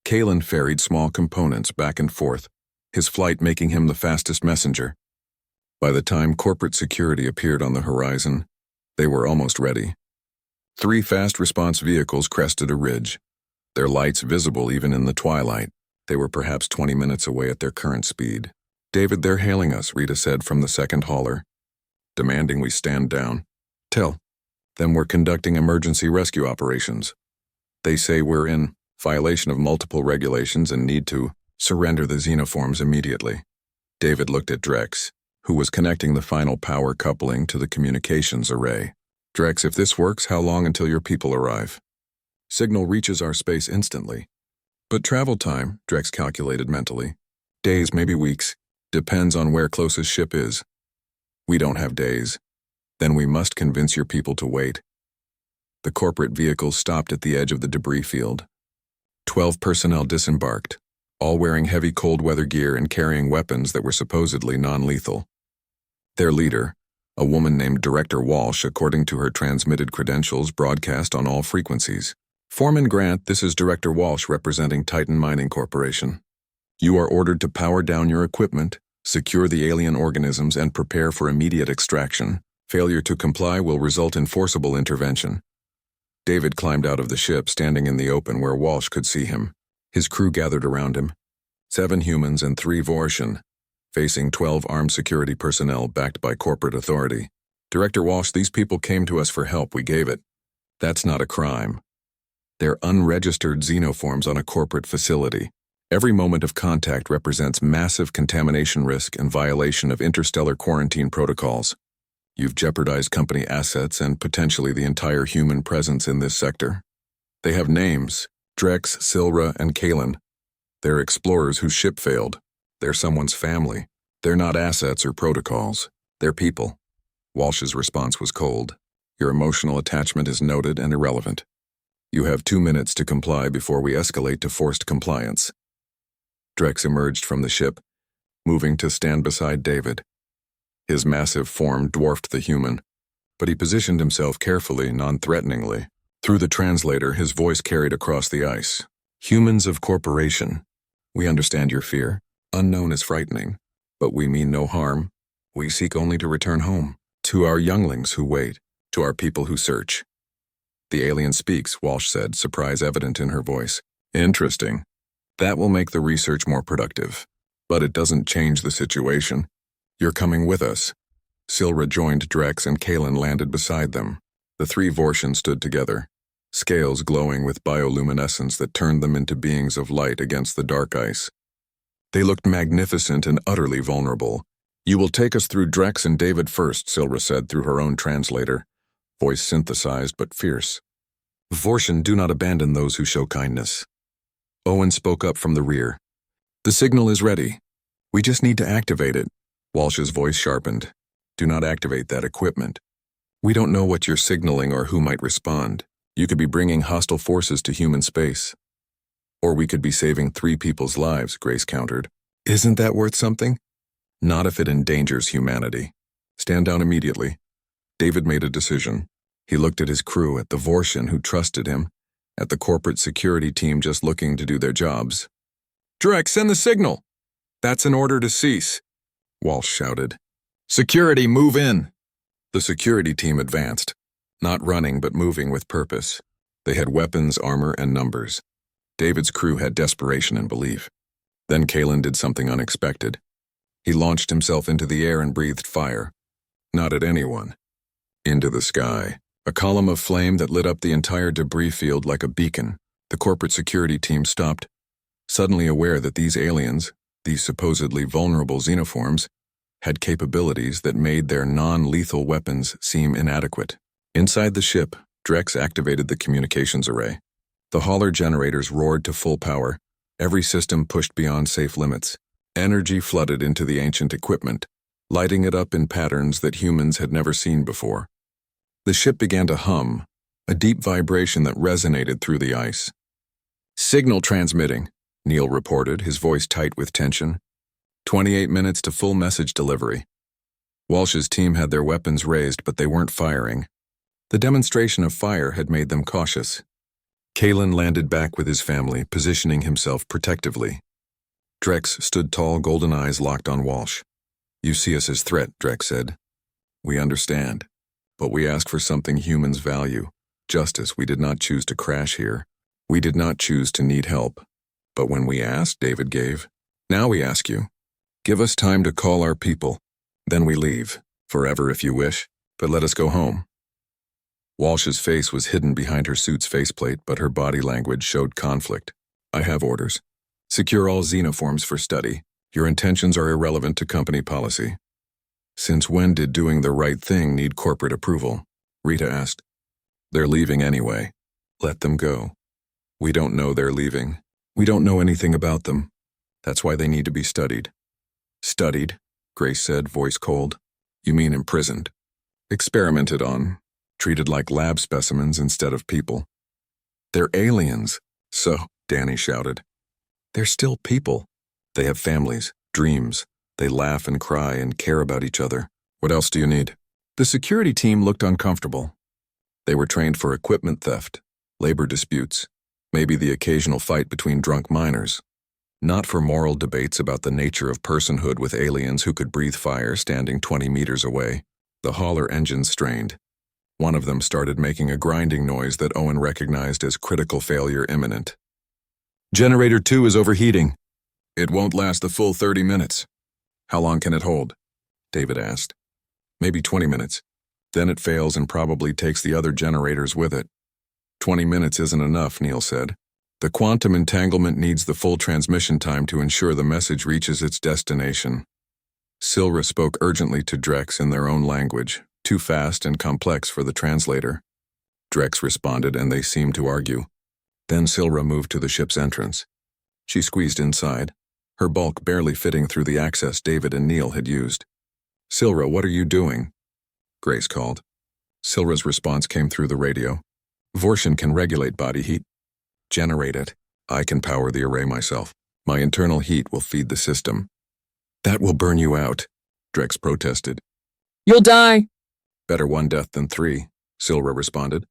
S1: Kalen ferried small components back and forth, his flight making him the fastest messenger. By the time corporate security appeared on the horizon, they were almost ready. 3 fast response vehicles crested a ridge, their lights visible even in the twilight. They were perhaps 20 minutes away at their current speed. "David, they're hailing us," Rita said from the second hauler, demanding we stand down. "Tell them we're conducting emergency rescue operations. They say we're in violation of multiple regulations and need to surrender the xenoforms immediately." David looked at Drex, who was connecting the final power coupling to the communications array. "Drex, if this works, how long until your people arrive?" "Signal reaches our space instantly. But travel time," Drex calculated mentally. "Days, maybe weeks. Depends on where closest ship is." "We don't have days. Then we must convince your people to wait." The corporate vehicles stopped at the edge of the debris field. 12 personnel disembarked, all wearing heavy cold weather gear and carrying weapons that were supposedly non-lethal. Their leader, a woman named Director Walsh, according to her transmitted credentials, broadcast on all frequencies. "Foreman Grant, this is Director Walsh representing Titan Mining Corporation. You are ordered to power down your equipment, secure the alien organisms, and prepare for immediate extraction. Failure to comply will result in forcible intervention." David climbed out of the ship, standing in the open where Walsh could see him. His crew gathered around him. 7 humans and 3 Vortian, facing 12 armed security personnel backed by corporate authority. "Director Walsh, these people came to us for help. We gave it. That's not a crime. They're unregistered xenoforms on a corporate facility. Every moment of contact represents massive contamination risk and violation of interstellar quarantine protocols. You've jeopardized company assets and potentially the entire human presence in this sector. They have names: Drex, Silra, and Kalen. They're explorers whose ship failed. They're someone's family. They're not assets or protocols. They're people." Walsh's response was cold. "Your emotional attachment is noted and irrelevant. You have 2 minutes to comply before we escalate to forced compliance." Drex emerged from the ship, moving to stand beside David. His massive form dwarfed the human, but he positioned himself carefully, non-threateningly. Through the translator, his voice carried across the ice. Humans of corporation, we understand your fear. Unknown is frightening, but we mean no harm. We seek only to return home, to our younglings who wait, to our people who search. The alien speaks, Walsh said, surprise evident in her voice. Interesting. That will make the research more productive. But it doesn't change the situation. You're coming with us. Silra joined Drex and Kalen landed beside them. The three Vortians stood together, scales glowing with bioluminescence that turned them into beings of light against the dark ice. They looked magnificent and utterly vulnerable. You will take us through Drex and David first, Silra said through her own translator, voice synthesized but fierce. Vortian, do not abandon those who show kindness. Owen spoke up from the rear. The signal is ready. We just need to activate it. Walsh's voice sharpened. Do not activate that equipment. We don't know what you're signaling or who might respond. You could be bringing hostile forces to human space. Or we could be saving 3 people's lives, Grace countered. Isn't that worth something? Not if it endangers humanity. Stand down immediately. David made a decision. He looked at his crew, at the Vortian who trusted him, at the corporate security team just looking to do their jobs. Drex, send the signal! That's an order to cease, Walsh shouted. Security, move in! The security team advanced, not running but moving with purpose. They had weapons, armor, and numbers. David's crew had desperation and belief. Then Kalen did something unexpected. He launched himself into the air and breathed fire. Not at anyone. Into the sky. A column of flame that lit up the entire debris field like a beacon. The corporate security team stopped, suddenly aware that these aliens, these supposedly vulnerable xenoforms, had capabilities that made their non-lethal weapons seem inadequate. Inside the ship, Drex activated the communications array. The hauler generators roared to full power, every system pushed beyond safe limits. Energy flooded into the ancient equipment, lighting it up in patterns that humans had never seen before. The ship began to hum, a deep vibration that resonated through the ice. Signal transmitting, Neil reported, his voice tight with tension. 28 minutes to full message delivery. Walsh's team had their weapons raised, but they weren't firing. The demonstration of fire had made them cautious. Kalen landed back with his family, positioning himself protectively. Drex stood tall, golden eyes locked on Walsh. You see us as threat, Drex said. We understand, but we ask for something humans value. Justice. We did not choose to crash here. We did not choose to need help. But when we asked, David gave. Now we ask you. Give us time to call our people. Then we leave. Forever if you wish, but let us go home. Walsh's face was hidden behind her suit's faceplate, but her body language showed conflict. I have orders. Secure all xenoforms for study. Your intentions are irrelevant to company policy. Since when did doing the right thing need corporate approval? Rita asked. They're leaving anyway. Let them go. We don't know they're leaving. We don't know anything about them. That's why they need to be studied. Studied, Grace said, voice cold. You mean imprisoned. Experimented on. Treated like lab specimens instead of people. They're aliens. So, Danny shouted. They're still people. They have families, dreams. They laugh and cry and care about each other. What else do you need? The security team looked uncomfortable. They were trained for equipment theft, labor disputes, maybe the occasional fight between drunk miners. Not for moral debates about the nature of personhood with aliens who could breathe fire standing 20 meters away. The hauler engines strained. One of them started making a grinding noise that Owen recognized as critical failure imminent. Generator 2 is overheating. It won't last the full 30 minutes. How long can it hold? David asked. Maybe 20 minutes. Then it fails and probably takes the other generators with it. 20 minutes isn't enough, Neil said. The quantum entanglement needs the full transmission time to ensure the message reaches its destination. Silra spoke urgently to Drex in their own language, too fast and complex for the translator. Drex responded and they seemed to argue. Then Silra moved to the ship's entrance. She squeezed inside, her bulk barely fitting through the access David and Neil had used. Silra, what are you doing? Grace called. Silra's response came through the radio. Vortian can regulate body heat. Generate it. I can power the array myself. My internal heat will feed the system. That will burn you out, Drex protested.
S2: You'll die!
S1: Better one death than three, Silra responded.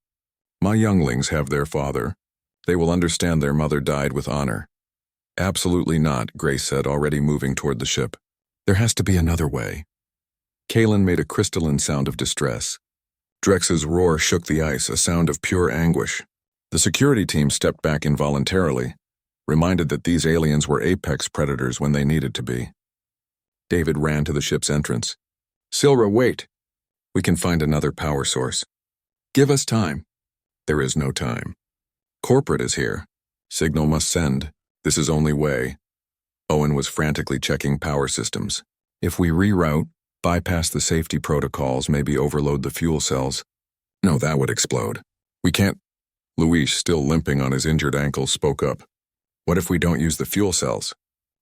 S1: My younglings have their father. They will understand their mother died with honor. Absolutely not, Grace said, already moving toward the ship. There has to be another way. Kalen made a crystalline sound of distress. Drex's roar shook the ice, a sound of pure anguish. The security team stepped back involuntarily, reminded that these aliens were apex predators when they needed to be. David ran to the ship's entrance. Silra, wait. We can find another power source. Give us time. There is no time. Corporate is here. Signal must send. This is only way. Owen was frantically checking power systems. If we reroute, bypass the safety protocols, maybe overload the fuel cells. No, that would explode. We can't. Luis, still limping on his injured ankle, spoke up. What if we don't use the fuel cells?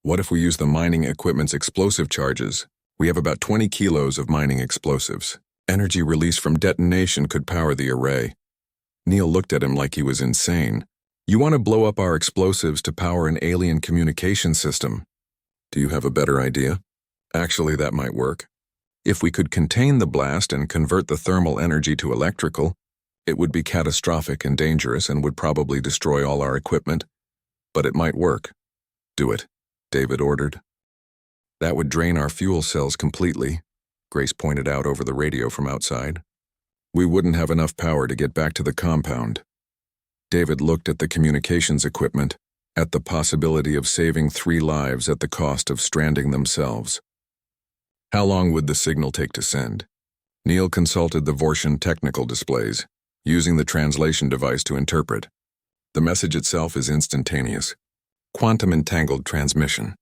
S1: What if we use the mining equipment's explosive charges? We have about 20 kilos of mining explosives. Energy released from detonation could power the array. Neil looked at him like he was insane. You want to blow up our explosives to power an alien communication system? Do you have a better idea? Actually, that might work. If we could contain the blast and convert the thermal energy to electrical, it would be catastrophic and dangerous and would probably destroy all our equipment. But it might work. Do it, David ordered. That would drain our fuel cells completely, Grace pointed out over the radio from outside. We wouldn't have enough power to get back to the compound. David looked at the communications equipment, at the possibility of saving 3 lives at the cost of stranding themselves. How long would the signal take to send? Neil consulted the Vortian technical displays, using the translation device to interpret. The message itself is instantaneous. Quantum entangled transmission.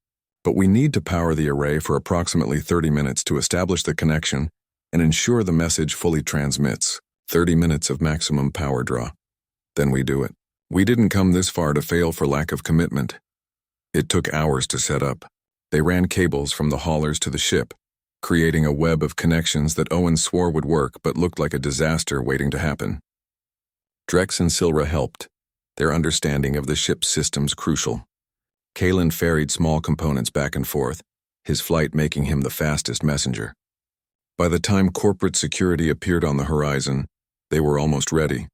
S1: But we need to power the array for approximately 30 minutes to establish the connection and ensure the message fully transmits. 30 minutes of maximum power draw. Then we do it. We didn't come this far to fail for lack of commitment. It took hours to set up. They ran cables from the haulers to the ship, creating a web of connections that Owen swore would work but looked like a disaster waiting to happen. Drex and Silra helped, their understanding of the ship's systems crucial. Kalen ferried small components back and forth, his flight making him the fastest messenger. By the time corporate security appeared on the horizon, they were almost ready.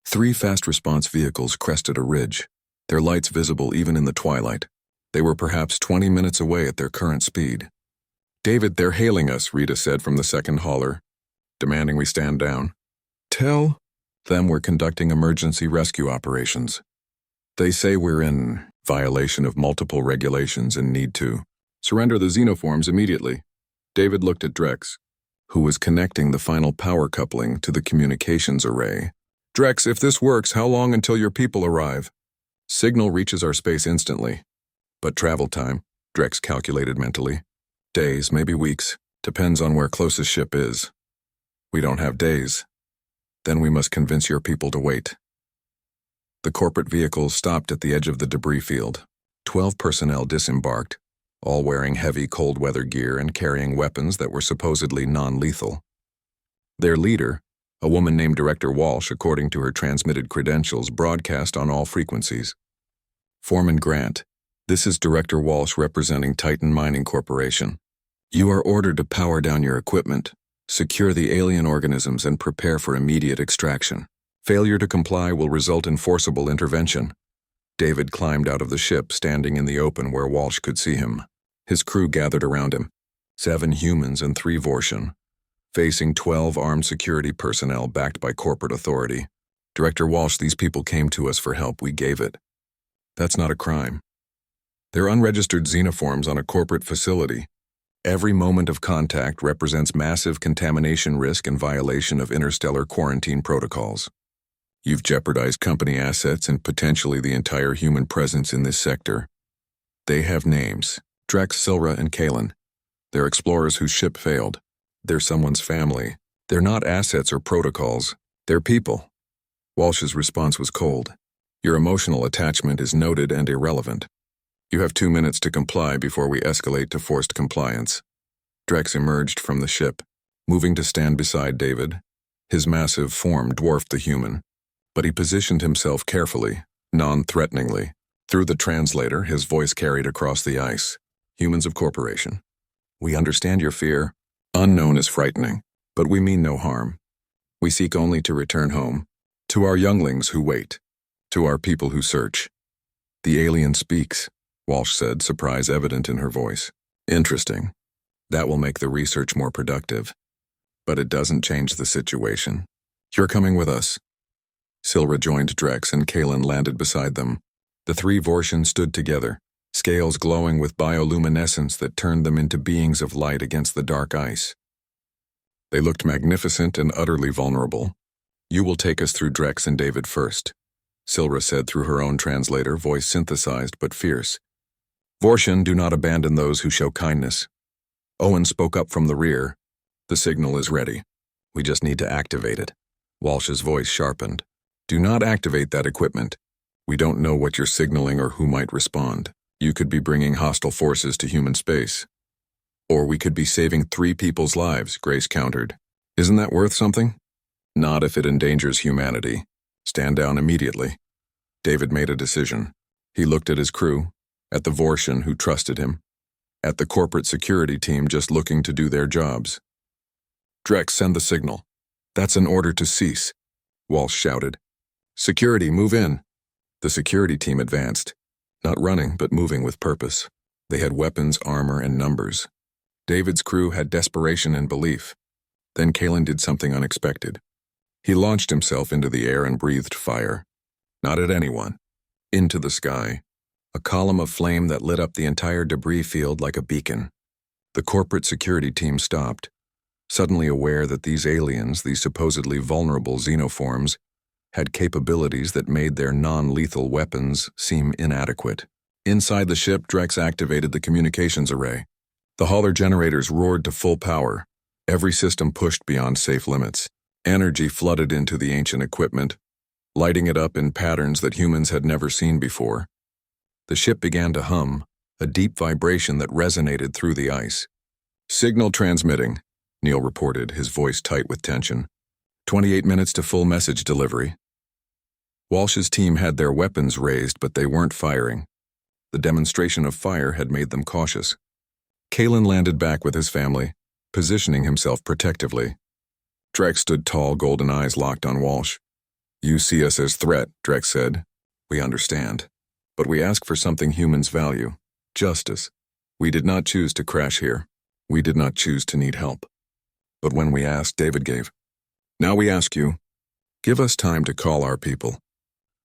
S1: 3 fast response vehicles crested a ridge, their lights visible even in the twilight. They were perhaps 20 minutes away at their current speed. David, they're hailing us, Rita said from the second hauler, demanding we stand down. Tell them we're conducting emergency rescue operations. They say we're in violation of multiple regulations and need to surrender the xenoforms immediately. David looked at Drex, who was connecting the final power coupling to the communications array. Drex, if this works, how long until your people arrive? Signal reaches our space instantly. But travel time, Drex calculated mentally. Days, maybe weeks, depends on where closest ship is. We don't have days. Then we must convince your people to wait. The corporate vehicles stopped at the edge of the debris field. 12 personnel disembarked, all wearing heavy cold weather gear and carrying weapons that were supposedly non-lethal. Their leader, a woman named Director Walsh, according to her transmitted credentials, broadcast on all frequencies. Foreman Grant, this is Director Walsh representing Titan Mining Corporation. You are ordered to power down your equipment, secure the alien organisms, and prepare for immediate extraction. Failure to comply will result in forcible intervention. David climbed out of the ship, standing in the open where Walsh could see him. His crew gathered around him, 7 humans and 3 Vortian, facing 12 armed security personnel backed by corporate authority. Director Walsh, these people came to us for help. We gave it. That's not a crime. They're unregistered xenoforms on a corporate facility. Every moment of contact represents massive contamination risk and violation of interstellar quarantine protocols. You've jeopardized company assets and potentially the entire human presence in this sector. They have names: Drex, Silra, and Kalen. They're explorers whose ship failed. They're someone's family. They're not assets or protocols. They're people. Walsh's response was cold. Your emotional attachment is noted and irrelevant. You have 2 minutes to comply before we escalate to forced compliance. Drex emerged from the ship, moving to stand beside David. His massive form dwarfed the human, but he positioned himself carefully, non-threateningly. Through the translator, his voice carried across the ice. Humans of Corporation, we understand your fear. Unknown is frightening. But we mean no harm. We seek only to return home, to our younglings who wait, to our people who search. The alien speaks, Walsh said, surprise evident in her voice. Interesting. That will make the research more productive. But it doesn't change the situation. You're coming with us. Sil rejoined Drex and Kalen landed beside them. The three Vortians stood together, scales glowing with bioluminescence that turned them into beings of light against the dark ice. They looked magnificent and utterly vulnerable. You will take us through Drex and David first, Silra said through her own translator, voice synthesized but fierce. Vortian, do not abandon those who show kindness. Owen spoke up from the rear. The signal is ready. We just need to activate it. Walsh's voice sharpened. Do not activate that equipment. We don't know what you're signaling or who might respond. You could be bringing hostile forces to human space. Or we could be saving 3 people's lives, Grace countered. Isn't that worth something? Not if it endangers humanity. Stand down immediately. David made a decision. He looked at his crew, at the Vortian who trusted him, at the corporate security team just looking to do their jobs. Drex, send the signal. That's an order to cease, Walsh shouted. Security, move in. The security team advanced, not running but moving with purpose. They had weapons, armor, and numbers. David's crew had desperation and belief. Then Kalen did something unexpected. He launched himself into the air and breathed fire. Not at anyone. Into the sky. A column of flame that lit up the entire debris field like a beacon. The corporate security team stopped, suddenly aware that these aliens, these supposedly vulnerable xenoforms, had capabilities that made their non-lethal weapons seem inadequate. Inside the ship, Drex activated the communications array. The hauler generators roared to full power. Every system pushed beyond safe limits. Energy flooded into the ancient equipment, lighting it up in patterns that humans had never seen before. The ship began to hum, a deep vibration that resonated through the ice. Signal transmitting, Neil reported, his voice tight with tension. 28 minutes to full message delivery. Walsh's team had their weapons raised, but they weren't firing. The demonstration of fire had made them cautious. Kalen landed back with his family, positioning himself protectively. Drex stood tall, golden eyes locked on Walsh. You see us as threat, Drex said. We understand. But we ask for something humans value. Justice. We did not choose to crash here. We did not choose to need help. But when we asked, David gave. Now we ask you, give us time to call our people.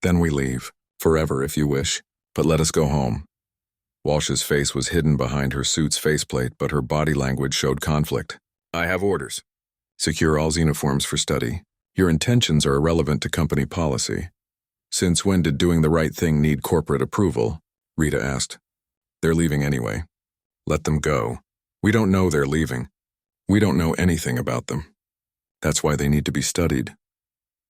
S1: Then we leave, forever if you wish, but let us go home. Walsh's face was hidden behind her suit's faceplate, but her body language showed conflict. I have orders. Secure all xenoforms for study. Your intentions are irrelevant to company policy. Since when did doing the right thing need corporate approval? Rita asked. They're leaving anyway. Let them go. We don't know they're leaving. We don't know anything about them. That's why they need to be studied.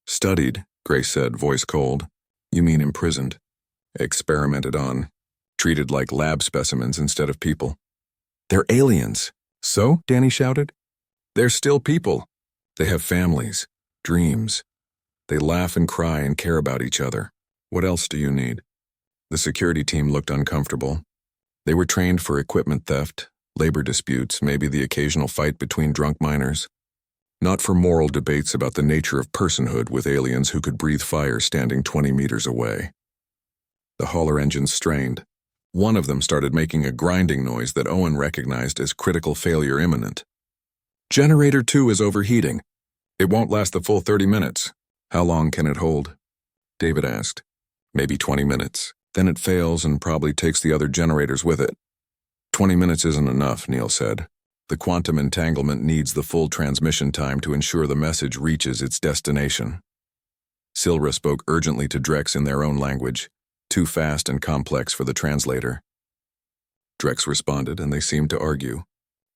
S1: Studied, Grace said, voice cold. You mean imprisoned. Experimented on. Treated like lab specimens instead of people. They're aliens. So? Danny shouted. They're still people. They have families, dreams. They laugh and cry and care about each other. What else do you need? The security team looked uncomfortable. They were trained for equipment theft, labor disputes, maybe the occasional fight between drunk miners. Not for moral debates about the nature of personhood with aliens who could breathe fire standing 20 meters away. The hauler engines strained. One of them started making a grinding noise that Owen recognized as critical failure imminent. Generator 2 is overheating. It won't last the full 30 minutes. How long can it hold? David asked. Maybe 20 minutes. Then it fails and probably takes the other generators with it. 20 minutes isn't enough, Neil said. The quantum entanglement needs the full transmission time to ensure the message reaches its destination. Silra spoke urgently to Drex in their own language, too fast and complex for the translator. Drex responded, and they seemed to argue.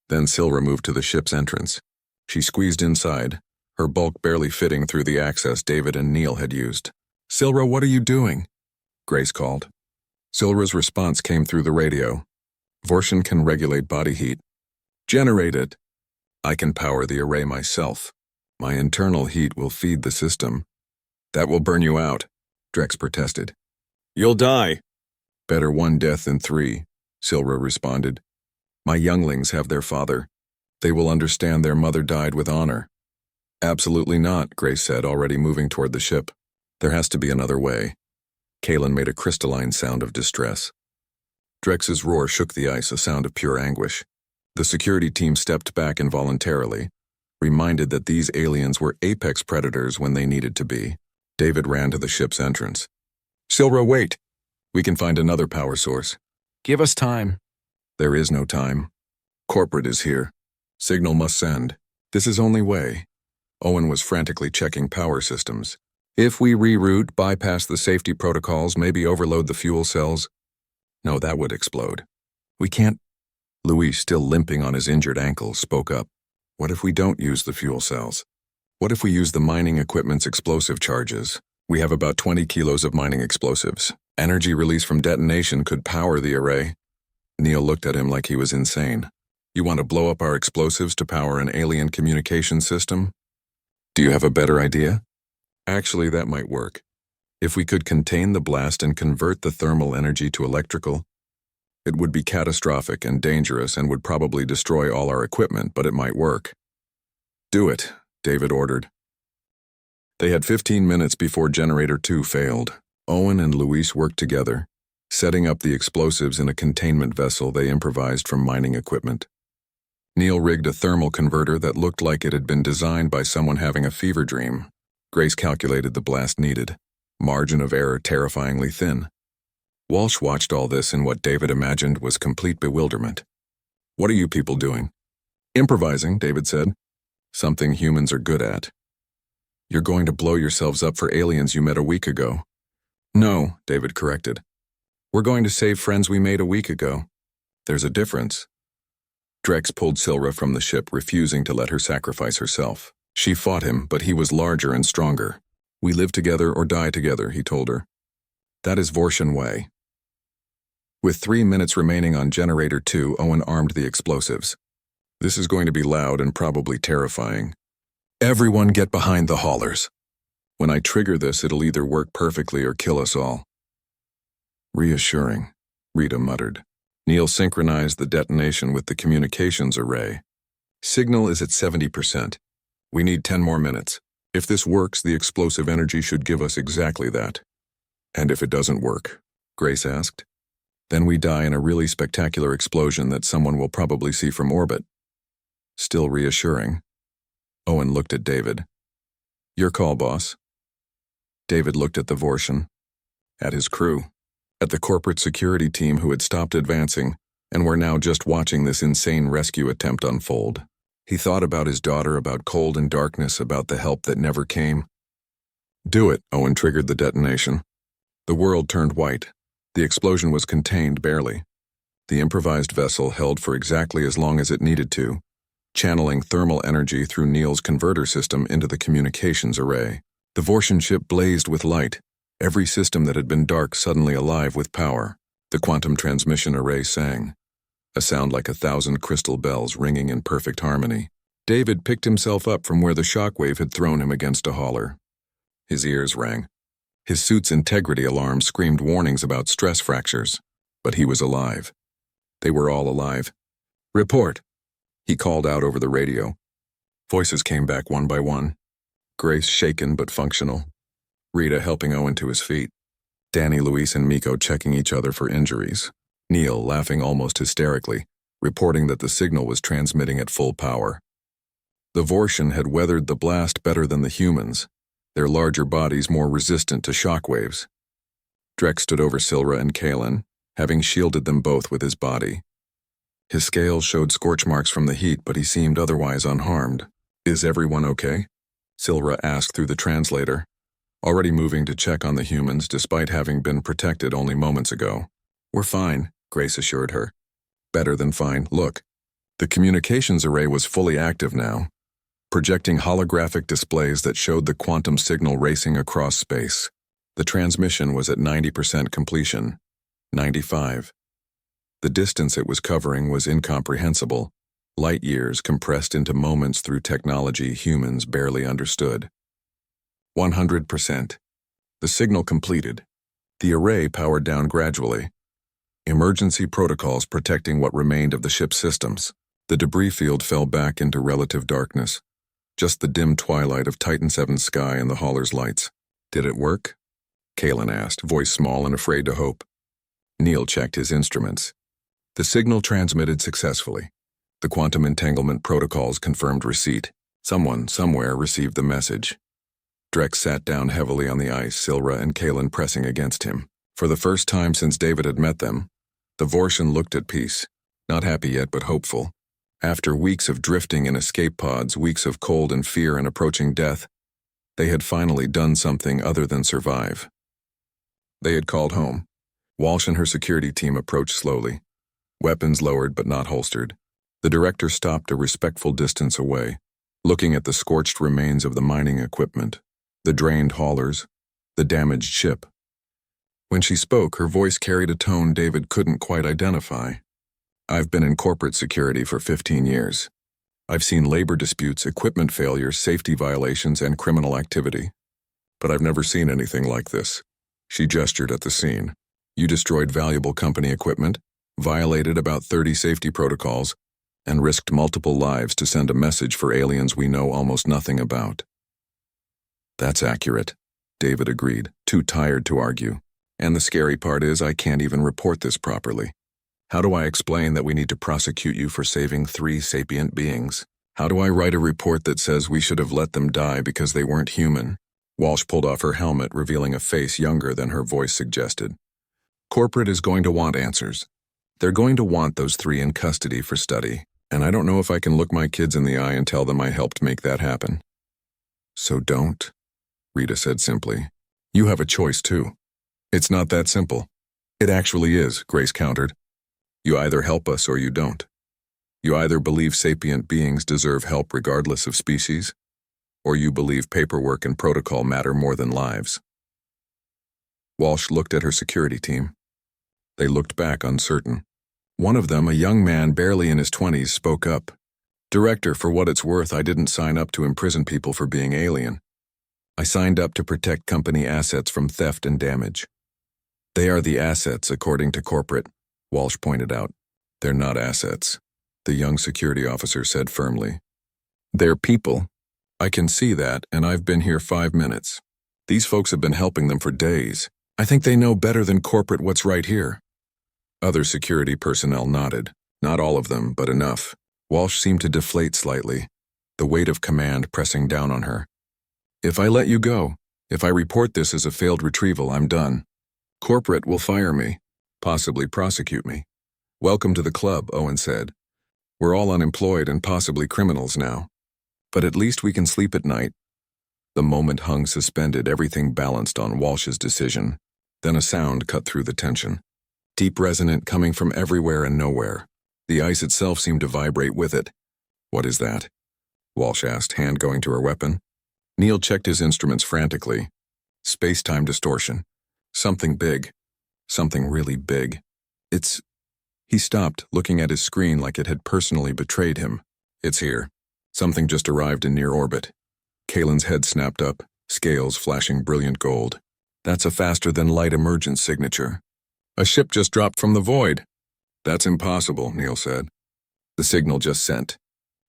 S1: Then Silra moved to the ship's entrance. She squeezed inside, her bulk barely fitting through the access David and Neil had used. Silra, what are you doing? Grace called. Silra's response came through the radio. Vortian can regulate body heat. Generate it. I can power the array myself. My internal heat will feed the system. That will burn you out, Drex protested. You'll die. Better 1 death than 3, Silra responded. My younglings have their father. They will understand their mother died with honor. Absolutely not, Grace said, already moving toward the ship. There has to be another way. Kalen made a crystalline sound of distress. Drex's roar shook the ice, a sound of pure anguish. The security team stepped back involuntarily, reminded that these aliens were apex predators when they needed to be. David ran to the ship's entrance. Silra, wait! We can find another power source.
S2: Give us time.
S1: There is no time. Corporate is here. Signal must send. This is only way. Owen was frantically checking power systems. If we reroute, bypass the safety protocols, maybe overload the fuel cells. No, that would explode. We can't. Luis, still limping on his injured ankle, spoke up. What if we don't use the fuel cells? What if we use the mining equipment's explosive charges? We have about 20 kilos of mining explosives. Energy release from detonation could power the array. Neil looked at him like he was insane. You want to blow up our explosives to power an alien communication system? Do you have a better idea? Actually, that might work. If we could contain the blast and convert the thermal energy to electrical, it would be catastrophic and dangerous and would probably destroy all our equipment, but it might work. Do it, David ordered. They had 15 minutes before Generator 2 failed. Owen and Luis worked together, setting up the explosives in a containment vessel they improvised from mining equipment. Neil rigged a thermal converter that looked like it had been designed by someone having a fever dream. Grace calculated the blast needed. Margin of error terrifyingly thin. Walsh watched all this in what David imagined was complete bewilderment. What are you people doing? Improvising, David said. Something humans are good at. You're going to blow yourselves up for aliens you met a week ago. No, David corrected. We're going to save friends we made a week ago. There's a difference. Drex pulled Silra from the ship, refusing to let her sacrifice herself. She fought him, but he was larger and stronger. We live together or die together, he told her. That is Vortian way. With 3 minutes remaining on Generator 2, Owen armed the explosives. This is going to be loud and probably terrifying. Everyone get behind the haulers. When I trigger this, it'll either work perfectly or kill us all. Reassuring, Rita muttered. Neil synchronized the detonation with the communications array. Signal is at 70%. We need 10 more minutes. If this works, the explosive energy should give us exactly that. And if it doesn't work? Grace asked. Then we die in a really spectacular explosion that someone will probably see from orbit. Still reassuring. Owen looked at David. Your call, boss. David looked at the Vortian, at his crew, at the corporate security team who had stopped advancing and were now just watching this insane rescue attempt unfold. He thought about his daughter, about cold and darkness, about the help that never came. Do it, Owen triggered the detonation. The world turned white. The explosion was contained barely. The improvised vessel held for exactly as long as it needed to, channeling thermal energy through Neil's converter system into the communications array. The Vortian ship blazed with light, every system that had been dark suddenly alive with power. The quantum transmission array sang, a sound like 1,000 crystal bells ringing in perfect harmony. David picked himself up from where the shockwave had thrown him against a hauler. His ears rang. His suit's integrity alarm screamed warnings about stress fractures, but he was alive. They were all alive. Report, he called out over the radio. Voices came back one by one. Grace shaken but functional. Rita helping Owen to his feet. Danny, Luis, and Miko checking each other for injuries. Neil laughing almost hysterically, reporting that the signal was transmitting at full power. The Vortian had weathered the blast better than the humans, their larger bodies more resistant to shockwaves. Drex stood over Silra and Kalen, having shielded them both with his body. His scales showed scorch marks from the heat, but he seemed otherwise unharmed. Is everyone okay? Silra asked through the translator, already moving to check on the humans despite having been protected only moments ago. We're fine, Grace assured her. Better than fine. Look, the communications array was fully active now, projecting holographic displays that showed the quantum signal racing across space. The transmission was at 90% completion. 95. The distance it was covering was incomprehensible, light years compressed into moments through technology humans barely understood. 100%. The signal completed. The array powered down gradually. Emergency protocols protecting what remained of the ship's systems. The debris field fell back into relative darkness. just the dim twilight of Titan 7's sky and the hauler's lights. Did it work? Kalen asked, voice small and afraid to hope. Neil checked his instruments. The signal transmitted successfully. The quantum entanglement protocols confirmed receipt. Someone, somewhere, received the message. Drex sat down heavily on the ice, Silra and Kalen pressing against him. For the first time since David had met them, the Vortian looked at peace. Not happy yet, but hopeful. After weeks of drifting in escape pods, weeks of cold and fear and approaching death, they had finally done something other than survive. They had called home. Walsh and her security team approached slowly. Weapons lowered but not holstered. The director stopped a respectful distance away, looking at the scorched remains of the mining equipment, the drained haulers, the damaged ship. When she spoke, her voice carried a tone David couldn't quite identify. I've been in corporate security for 15 years. I've seen labor disputes, equipment failures, safety violations, and criminal activity. But I've never seen anything like this. She gestured at the scene. You destroyed valuable company equipment, violated about 30 safety protocols, and risked multiple lives to send a message for aliens we know almost nothing about. That's accurate, David agreed, too tired to argue. And the scary part is I can't even report this properly. How do I explain that we need to prosecute you for saving 3 sapient beings? How do I write a report that says we should have let them die because they weren't human? Walsh pulled off her helmet, revealing a face younger than her voice suggested. Corporate is going to want answers. They're going to want those 3 in custody for study, and I don't know if I can look my kids in the eye and tell them I helped make that happen. So don't, Rita said simply. You have a choice too. It's not that simple. It actually is, Grace countered. You either help us or you don't. You either believe sapient beings deserve help regardless of species, or you believe paperwork and protocol matter more than lives. Walsh looked at her security team. They looked back uncertain. One of them, a young man barely in his 20s, spoke up. Director, for what it's worth, I didn't sign up to imprison people for being alien. I signed up to protect company assets from theft and damage. They are the assets, according to corporate, Walsh pointed out. They're not assets, the young security officer said firmly. They're people. I can see that, and I've been here 5 minutes. These folks have been helping them for days. I think they know better than corporate what's right here. Other security personnel nodded. Not all of them, but enough. Walsh seemed to deflate slightly, the weight of command pressing down on her. If I let you go, if I report this as a failed retrieval, I'm done. Corporate will fire me, possibly prosecute me. Welcome to the club, Owen said. We're all unemployed and possibly criminals now. But at least we can sleep at night. The moment hung suspended, everything balanced on Walsh's decision. Then a sound cut through the tension. Deep resonant, coming from everywhere and nowhere. The ice itself seemed to vibrate with it. What is that? Walsh asked, hand going to her weapon. Neil checked his instruments frantically. Space-time distortion. Something big. Something really big. It's... He stopped, looking at his screen like it had personally betrayed him. It's here. Something just arrived in near orbit. Kalen's head snapped up, scales flashing brilliant gold. That's a faster-than-light emergence signature. A ship just dropped from the void. That's impossible, Neil said. The signal just sent.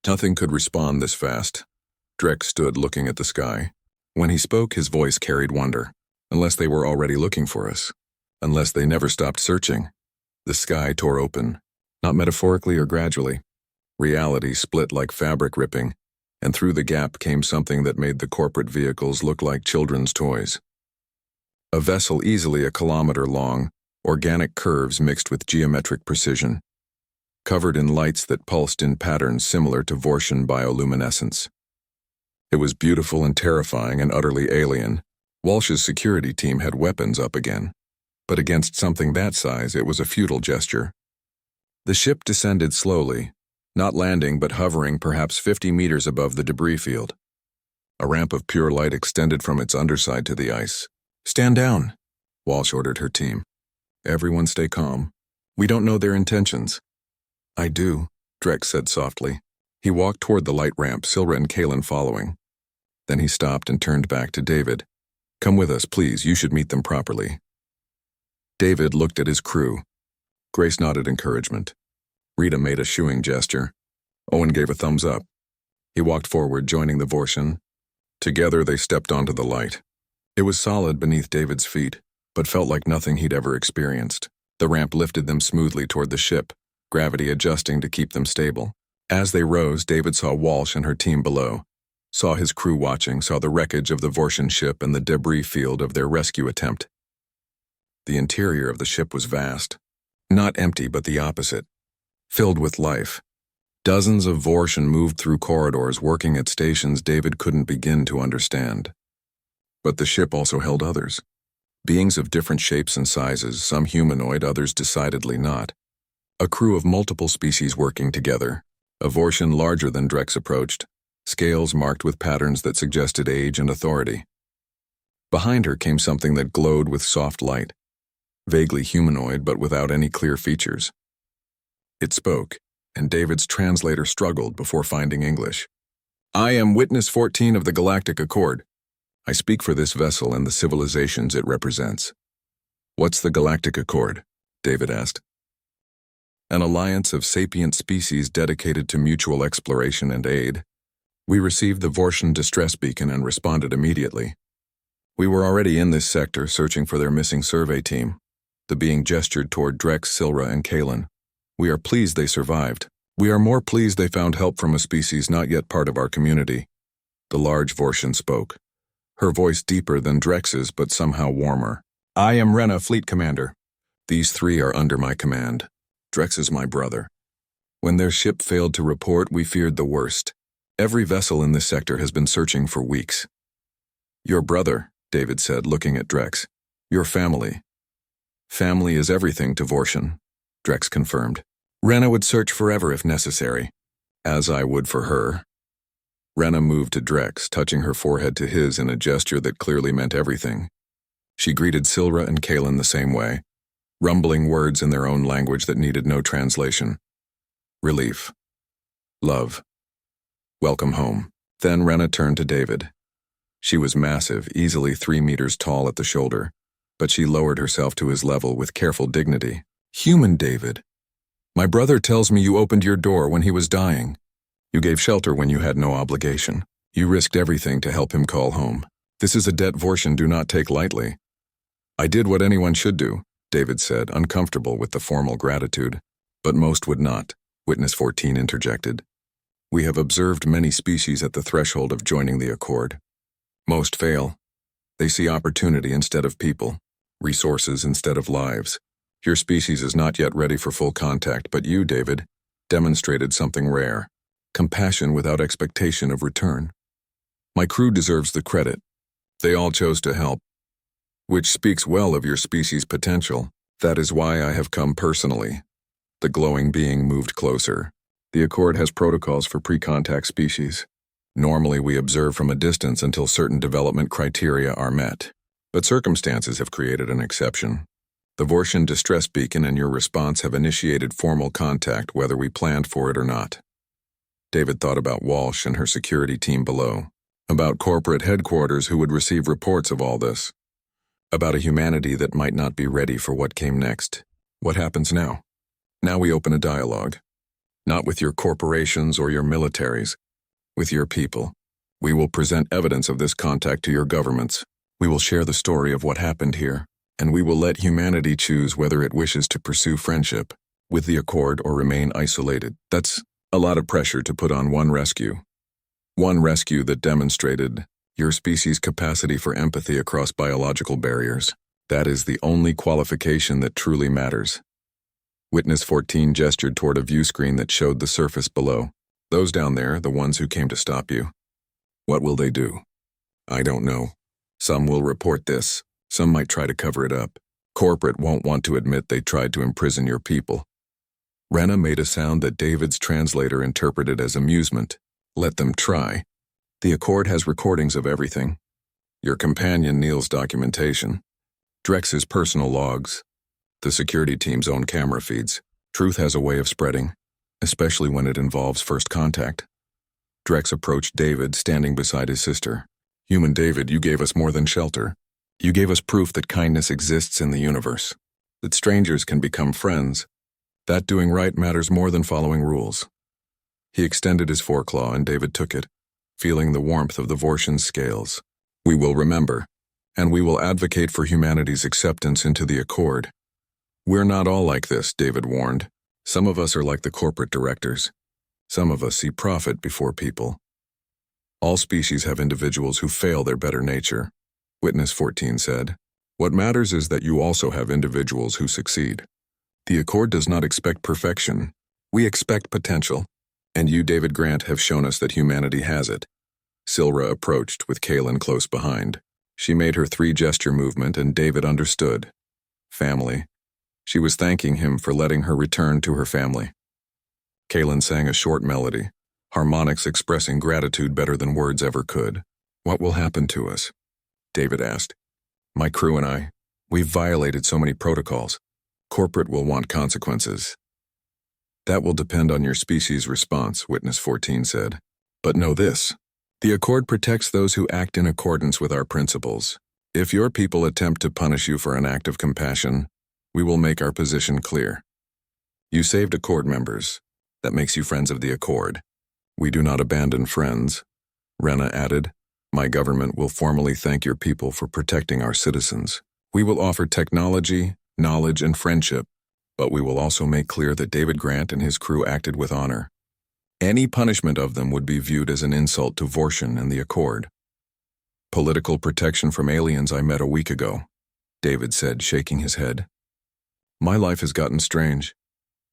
S1: Nothing could respond this fast. Drex stood looking at the sky. When he spoke, his voice carried wonder. Unless they were already looking for us. Unless they never stopped searching. The sky tore open. Not metaphorically or gradually. Reality split like fabric ripping, and through the gap came something that made the corporate vehicles look like children's toys. A vessel easily a kilometer long, organic curves mixed with geometric precision. Covered in lights that pulsed in patterns similar to Vortian bioluminescence. It was beautiful and terrifying and utterly alien. Walsh's security team had weapons up again. But against something that size, it was a futile gesture. The ship descended slowly, not landing but hovering perhaps 50 meters above the debris field. A ramp of pure light extended from its underside to the ice. Stand down, Walsh ordered her team. Everyone stay calm. We don't know their intentions. I do, Drex said softly. He walked toward the light ramp, Silra and Kalen following. Then he stopped and turned back to David. Come with us, please. You should meet them properly. David looked at his crew. Grace nodded encouragement. Rita made a shooing gesture. Owen gave a thumbs up. He walked forward, joining the Vortian. Together they stepped onto the light. It was solid beneath David's feet, but felt like nothing he'd ever experienced. The ramp lifted them smoothly toward the ship, gravity adjusting to keep them stable. As they rose, David saw Walsh and her team below, saw his crew watching, saw the wreckage of the Vortian ship and the debris field of their rescue attempt. The interior of the ship was vast. Not empty, but the opposite. Filled with life. Dozens of Vortian moved through corridors, working at stations David couldn't begin to understand. But the ship also held others. Beings of different shapes and sizes, some humanoid, others decidedly not. A crew of multiple species working together. A Vortian larger than Drex approached, scales marked with patterns that suggested age and authority. Behind her came something that glowed with soft light, vaguely humanoid but without any clear features. It spoke, and David's translator struggled before finding English. "I am Witness 14 of the Galactic Accord. I speak for this vessel and the civilizations it represents." "What's the Galactic Accord?" David asked. "An alliance of sapient species dedicated to mutual exploration and aid. We received the Vortian distress beacon and responded immediately. We were already in this sector searching for their missing survey team." The being gestured toward Drex, Silra, and Kalen. "We are pleased they survived. We are more pleased they found help from a species not yet part of our community." The large Vortian spoke, her voice deeper than Drex's but somehow warmer. "I am Rena, Fleet Commander. These three are under my command. Drex is my brother. When their ship failed to report, we feared the worst. Every vessel in this sector has been searching for weeks." "Your brother," David said, looking at Drex. "Your family." "Family is everything to Vortian," Drex confirmed. "Rena would search forever if necessary, as I would for her." Rena moved to Drex, touching her forehead to his in a gesture that clearly meant everything. She greeted Silra and Kalen the same way, rumbling words in their own language that needed no translation. Relief. Love. Welcome home. Then Rena turned to David. She was massive, easily 3 meters tall at the shoulder, but she lowered herself to his level with careful dignity. "Human David. My brother tells me you opened your door when he was dying. You gave shelter when you had no obligation. You risked everything to help him call home. This is a debt Vortian do not take lightly." "I did what anyone should do," David said, uncomfortable with the formal gratitude. "But most would not," Witness 14 interjected. "We have observed many species at the threshold of joining the Accord. Most fail. They see opportunity instead of people, resources instead of lives. Your species is not yet ready for full contact, but you, David, demonstrated something rare. Compassion without expectation of return. My crew deserves the credit. They all chose to help, which speaks well of your species' potential. That is why I have come personally." The glowing being moved closer. "The Accord has protocols for pre-contact species. Normally we observe from a distance until certain development criteria are met. But circumstances have created an exception. The Vortian distress beacon and your response have initiated formal contact whether we planned for it or not." David thought about Walsh and her security team below, about corporate headquarters who would receive reports of all this, about a humanity that might not be ready for what came next. What happens now? Now we open a dialogue. Not with your corporations or your militaries, with your people. We will present evidence of this contact to your governments. We will share the story of what happened here, and we will let humanity choose whether it wishes to pursue friendship with the Accord or remain isolated. That's a lot of pressure to put on one rescue. One rescue that demonstrated your species' capacity for empathy across biological barriers. That is the only qualification that truly matters. Witness 14 gestured toward a view screen that showed the surface below. "Those down there, the ones who came to stop you. What will they do?" "I don't know. Some will report this. Some might try to cover it up. Corporate won't want to admit they tried to imprison your people." Rena made a sound that David's translator interpreted as amusement. "Let them try. The Accord has recordings of everything. Your companion Neil's documentation. Drex's personal logs. The security team's own camera feeds. Truth has a way of spreading, especially when it involves first contact." Drex approached David, standing beside his sister. "Human David, you gave us more than shelter. You gave us proof that kindness exists in the universe, that strangers can become friends, that doing right matters more than following rules. He extended his foreclaw and David took it, feeling the warmth of the Vortian's scales. We will remember, and we will advocate for humanity's acceptance into the Accord. We're not all like this, David warned. Some of us are like the corporate directors. Some of us see profit before people. All species have individuals who fail their better nature, Witness 14 said. What matters is that you also have individuals who succeed. The Accord does not expect perfection. We expect potential. And you, David Grant, have shown us that humanity has it. Silra approached, with Kaelin close behind. She made her three-gesture movement, and David understood. Family. She was thanking him for letting her return to her family. Kaelin sang a short melody, harmonics expressing gratitude better than words ever could. What will happen to us? David asked. My crew and I, we've violated so many protocols. Corporate will want consequences. That will depend on your species' response, Witness 14 said. But know this. The Accord protects those who act in accordance with our principles. If your people attempt to punish you for an act of compassion, we will make our position clear. You saved Accord members. That makes you friends of the Accord. We do not abandon friends. Rena added, my government will formally thank your people for protecting our citizens. We will offer technology, knowledge, and friendship, but we will also make clear that David Grant and his crew acted with honor. Any punishment of them would be viewed as an insult to Vortian and the Accord. Political protection from aliens I met a week ago, David said, shaking his head. My life has gotten strange.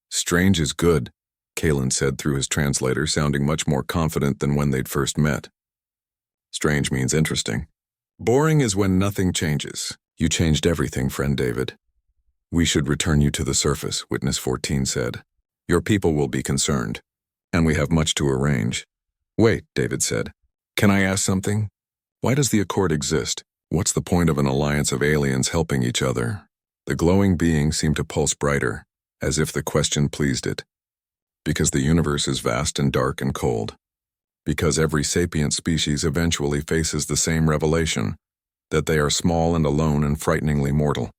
S1: Strange is good, Kaelin said through his translator, sounding much more confident than when they'd first met. Strange means interesting. Boring is when nothing changes. You changed everything, friend David. We should return you to the surface, Witness 14 said. Your people will be concerned, and we have much to arrange. Wait, David said. Can I ask something? Why does the Accord exist? What's the point of an alliance of aliens helping each other? The glowing being seemed to pulse brighter, as if the question pleased it. Because the universe is vast and dark and cold. Because every sapient species eventually faces the same revelation, that they are small and alone and frighteningly mortal.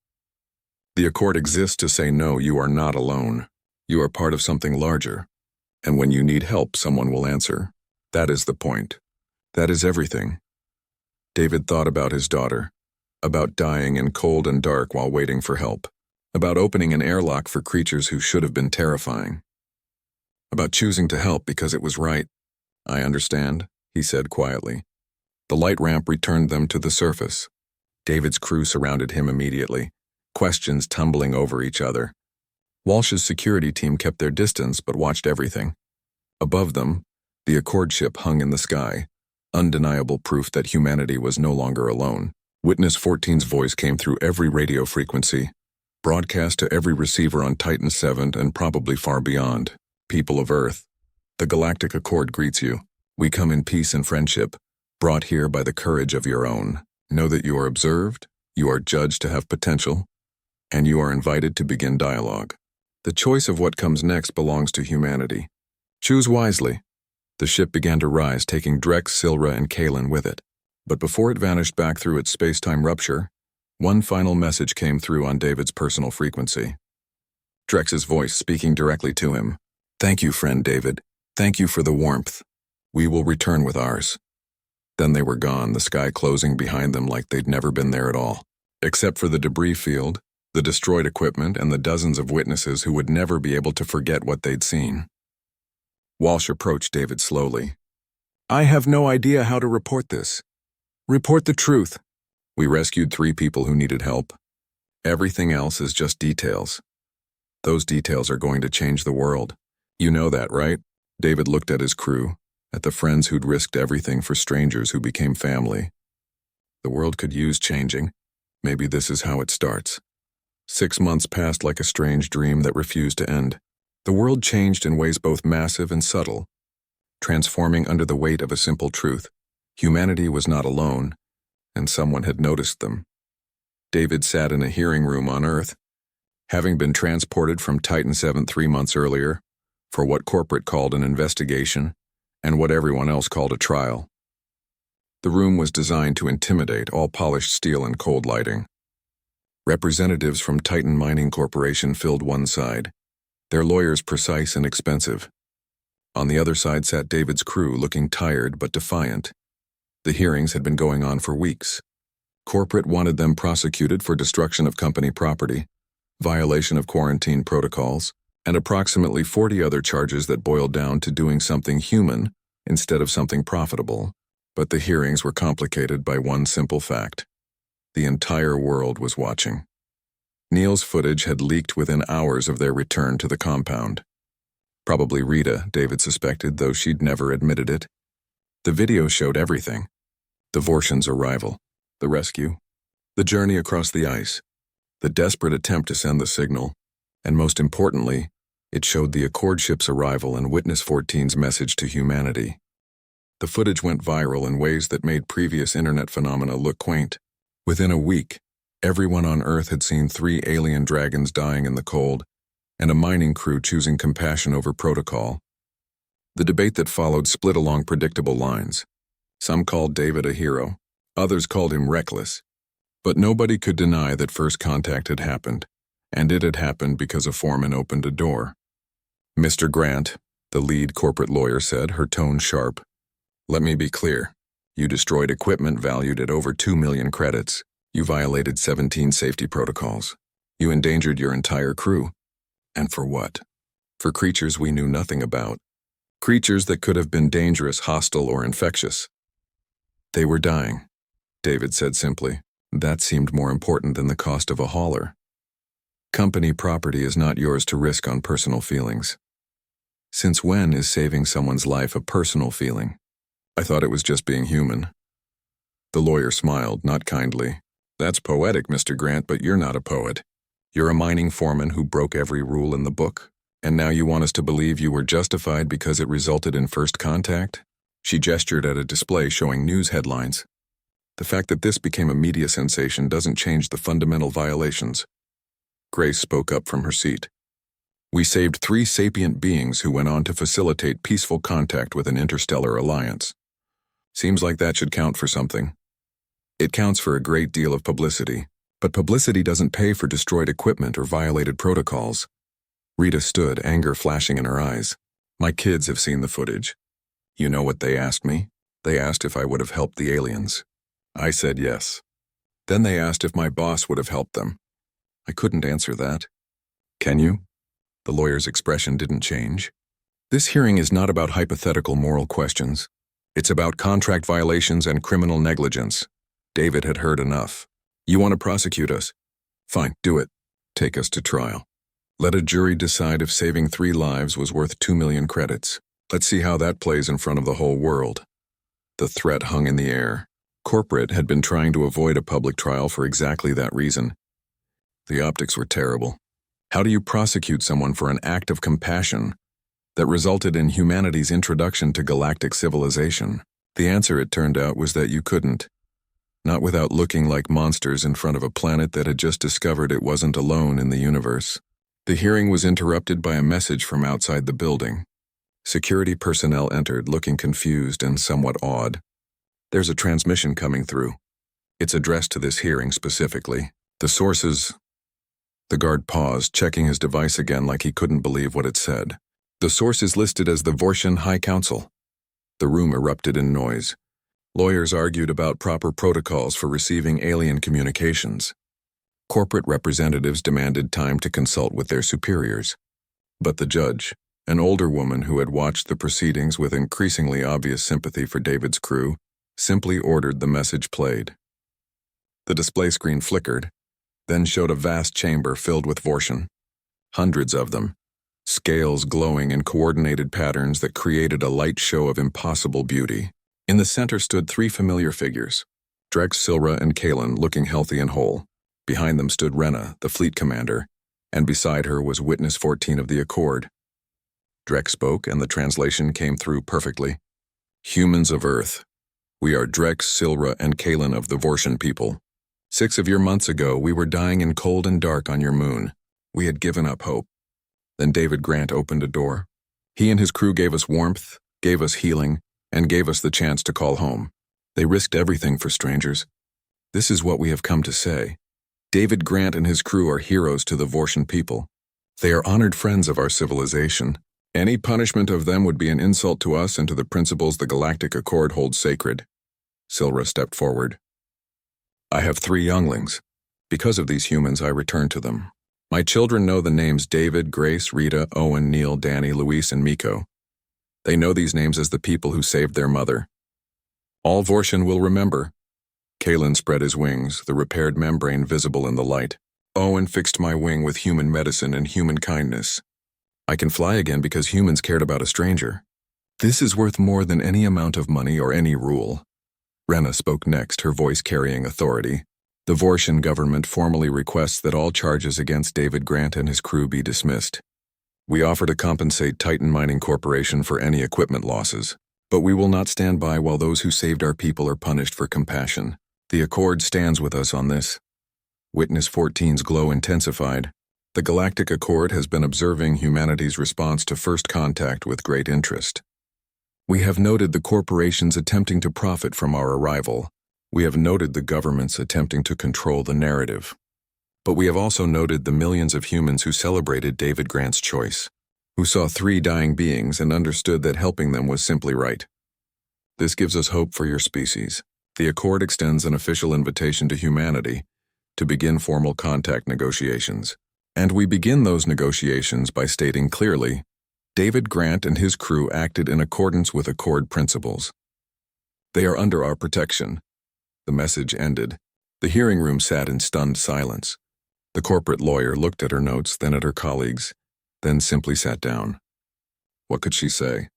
S1: The Accord exists to say no, you are not alone. You are part of something larger. And when you need help, someone will answer. That is the point. That is everything. David thought about his daughter, about dying in cold and dark while waiting for help, about opening an airlock for creatures who should have been terrifying, about choosing to help because it was right. I understand, he said quietly. The light ramp returned them to the surface. David's crew surrounded him immediately, questions tumbling over each other. Walsh's security team kept their distance but watched everything. Above them, the Accord ship hung in the sky, undeniable proof that humanity was no longer alone. Witness 14's voice came through every radio frequency, broadcast to every receiver on Titan 7 and probably far beyond. People of Earth, the Galactic Accord greets you. We come in peace and friendship, brought here by the courage of your own. Know that you are observed, you are judged to have potential, and you are invited to begin dialogue. The choice of what comes next belongs to humanity. Choose wisely. The ship began to rise, taking Drex, Silra, and Kaelin with it. But before it vanished back through its space-time rupture, one final message came through on David's personal frequency. Drex's voice speaking directly to him. Thank you, friend David. Thank you for the warmth. We will return with ours. Then they were gone, the sky closing behind them like they'd never been there at all. Except for the debris field, the destroyed equipment, and the dozens of witnesses who would never be able to forget what they'd seen. Walsh approached David slowly. I have no idea how to report this. Report the truth. We rescued 3 people who needed help. Everything else is just details. Those details are going to change the world. You know that, right? David looked at his crew, at the friends who'd risked everything for strangers who became family. The world could use changing. Maybe this is how it starts. 6 months passed like a strange dream that refused to end. The world changed in ways both massive and subtle, transforming under the weight of a simple truth. Humanity was not alone, and someone had noticed them. David sat in a hearing room on Earth, having been transported from Titan 7 3 months earlier, for what corporate called an investigation, and what everyone else called a trial. The room was designed to intimidate, all polished steel and cold lighting. Representatives from Titan Mining Corporation filled one side, their lawyers precise and expensive. On the other side sat David's crew, looking tired but defiant. The hearings had been going on for weeks. Corporate wanted them prosecuted for destruction of company property, violation of quarantine protocols, and approximately 40 other charges that boiled down to doing something human instead of something profitable. But the hearings were complicated by one simple fact. The entire world was watching. Neil's footage had leaked within hours of their return to the compound. Probably Rita, David suspected, though she'd never admitted it. The video showed everything. The Vorshan's arrival, the rescue, the journey across the ice, the desperate attempt to send the signal, and most importantly, it showed the Accord ship's arrival and Witness 14's message to humanity. The footage went viral in ways that made previous internet phenomena look quaint. Within a week, everyone on Earth had seen 3 alien dragons dying in the cold, and a mining crew choosing compassion over protocol. The debate that followed split along predictable lines. Some called David a hero, others called him reckless. But nobody could deny that first contact had happened, and it had happened because a foreman opened a door. Mr. Grant, the lead corporate lawyer, said, her tone sharp. Let me be clear. You destroyed equipment valued at over 2 million credits. You violated 17 safety protocols. You endangered your entire crew. And for what? For creatures we knew nothing about. Creatures that could have been dangerous, hostile, or infectious. They were dying, David said simply. That seemed more important than the cost of a hauler. Company property is not yours to risk on personal feelings. Since when is saving someone's life a personal feeling? I thought it was just being human. The lawyer smiled, not kindly. That's poetic, Mr. Grant, but you're not a poet. You're a mining foreman who broke every rule in the book, and now you want us to believe you were justified because it resulted in first contact? She gestured at a display showing news headlines. The fact that this became a media sensation doesn't change the fundamental violations. Grace spoke up from her seat. We saved 3 sapient beings who went on to facilitate peaceful contact with an interstellar alliance. Seems like that should count for something. It counts for a great deal of publicity, but publicity doesn't pay for destroyed equipment or violated protocols. Rita stood, anger flashing in her eyes. My kids have seen the footage. You know what they asked me? They asked if I would have helped the aliens. I said yes. Then they asked if my boss would have helped them. I couldn't answer that. Can you? The lawyer's expression didn't change. This hearing is not about hypothetical moral questions. It's about contract violations and criminal negligence. David had heard enough. You want to prosecute us? Fine, do it. Take us to trial. Let a jury decide if saving 3 lives was worth 2 million credits. Let's see how that plays in front of the whole world. The threat hung in the air. Corporate had been trying to avoid a public trial for exactly that reason. The optics were terrible. How do you prosecute someone for an act of compassion that resulted in humanity's introduction to galactic civilization? The answer, it turned out, was that you couldn't. Not without looking like monsters in front of a planet that had just discovered it wasn't alone in the universe. The hearing was interrupted by a message from outside the building. Security personnel entered, looking confused and somewhat awed. There's a transmission coming through. It's addressed to this hearing specifically. The sources... The guard paused, checking his device again like he couldn't believe what it said. The source is listed as the Vorshan High Council. The room erupted in noise. Lawyers argued about proper protocols for receiving alien communications. Corporate representatives demanded time to consult with their superiors. But the judge, an older woman who had watched the proceedings with increasingly obvious sympathy for David's crew, simply ordered the message played. The display screen flickered, then showed a vast chamber filled with Vorshan. Hundreds of them, scales glowing in coordinated patterns that created a light show of impossible beauty. In the center stood 3 familiar figures, Drex, Silra, and Kalen, looking healthy and whole. Behind them stood Rena, the fleet commander, and beside her was Witness 14 of the Accord. Drex spoke, and the translation came through perfectly. Humans of Earth, we are Drex, Silra, and Kalen of the Vorshan people. 6 of your months ago, we were dying in cold and dark on your moon. We had given up hope. Then David Grant opened a door. He and his crew gave us warmth, gave us healing, and gave us the chance to call home. They risked everything for strangers. This is what we have come to say. David Grant and his crew are heroes to the Vorshan people. They are honored friends of our civilization, Any punishment of them would be an insult to us and to the principles the Galactic Accord holds sacred. Silra stepped forward. I have 3 younglings. Because of these humans, I return to them. My children know the names David, Grace, Rita, Owen, Neil, Danny, Luis, and Miko. They know these names as the people who saved their mother. All Vorshan will remember. Kalen spread his wings, the repaired membrane visible in the light. Owen fixed my wing with human medicine and human kindness. I can fly again because humans cared about a stranger. This is worth more than any amount of money or any rule. Rena spoke next, her voice carrying authority. The Vorshan government formally requests that all charges against David Grant and his crew be dismissed. We offer to compensate Titan Mining Corporation for any equipment losses, but we will not stand by while those who saved our people are punished for compassion. The Accord stands with us on this. Witness 14's glow intensified. The Galactic Accord has been observing humanity's response to first contact with great interest. We have noted the corporations attempting to profit from our arrival. We have noted the governments attempting to control the narrative. But we have also noted the millions of humans who celebrated David Grant's choice, who saw 3 dying beings and understood that helping them was simply right. This gives us hope for your species. The Accord extends an official invitation to humanity to begin formal contact negotiations. And we begin those negotiations by stating clearly, David Grant and his crew acted in accordance with Accord principles. They are under our protection. The message ended. The hearing room sat in stunned silence. The corporate lawyer looked at her notes, then at her colleagues, then simply sat down. What could she say?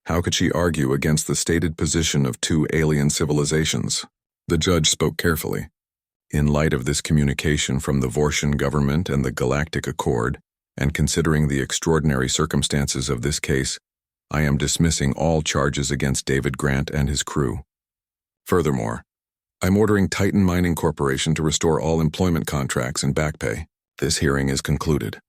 S1: How could she argue against the stated position of 2 alien civilizations? The judge spoke carefully. In light of this communication from the Vorshan government and the Galactic Accord, and considering the extraordinary circumstances of this case, I am dismissing all charges against David Grant and his crew. Furthermore, I'm ordering Titan Mining Corporation to restore all employment contracts and back pay. This hearing is concluded.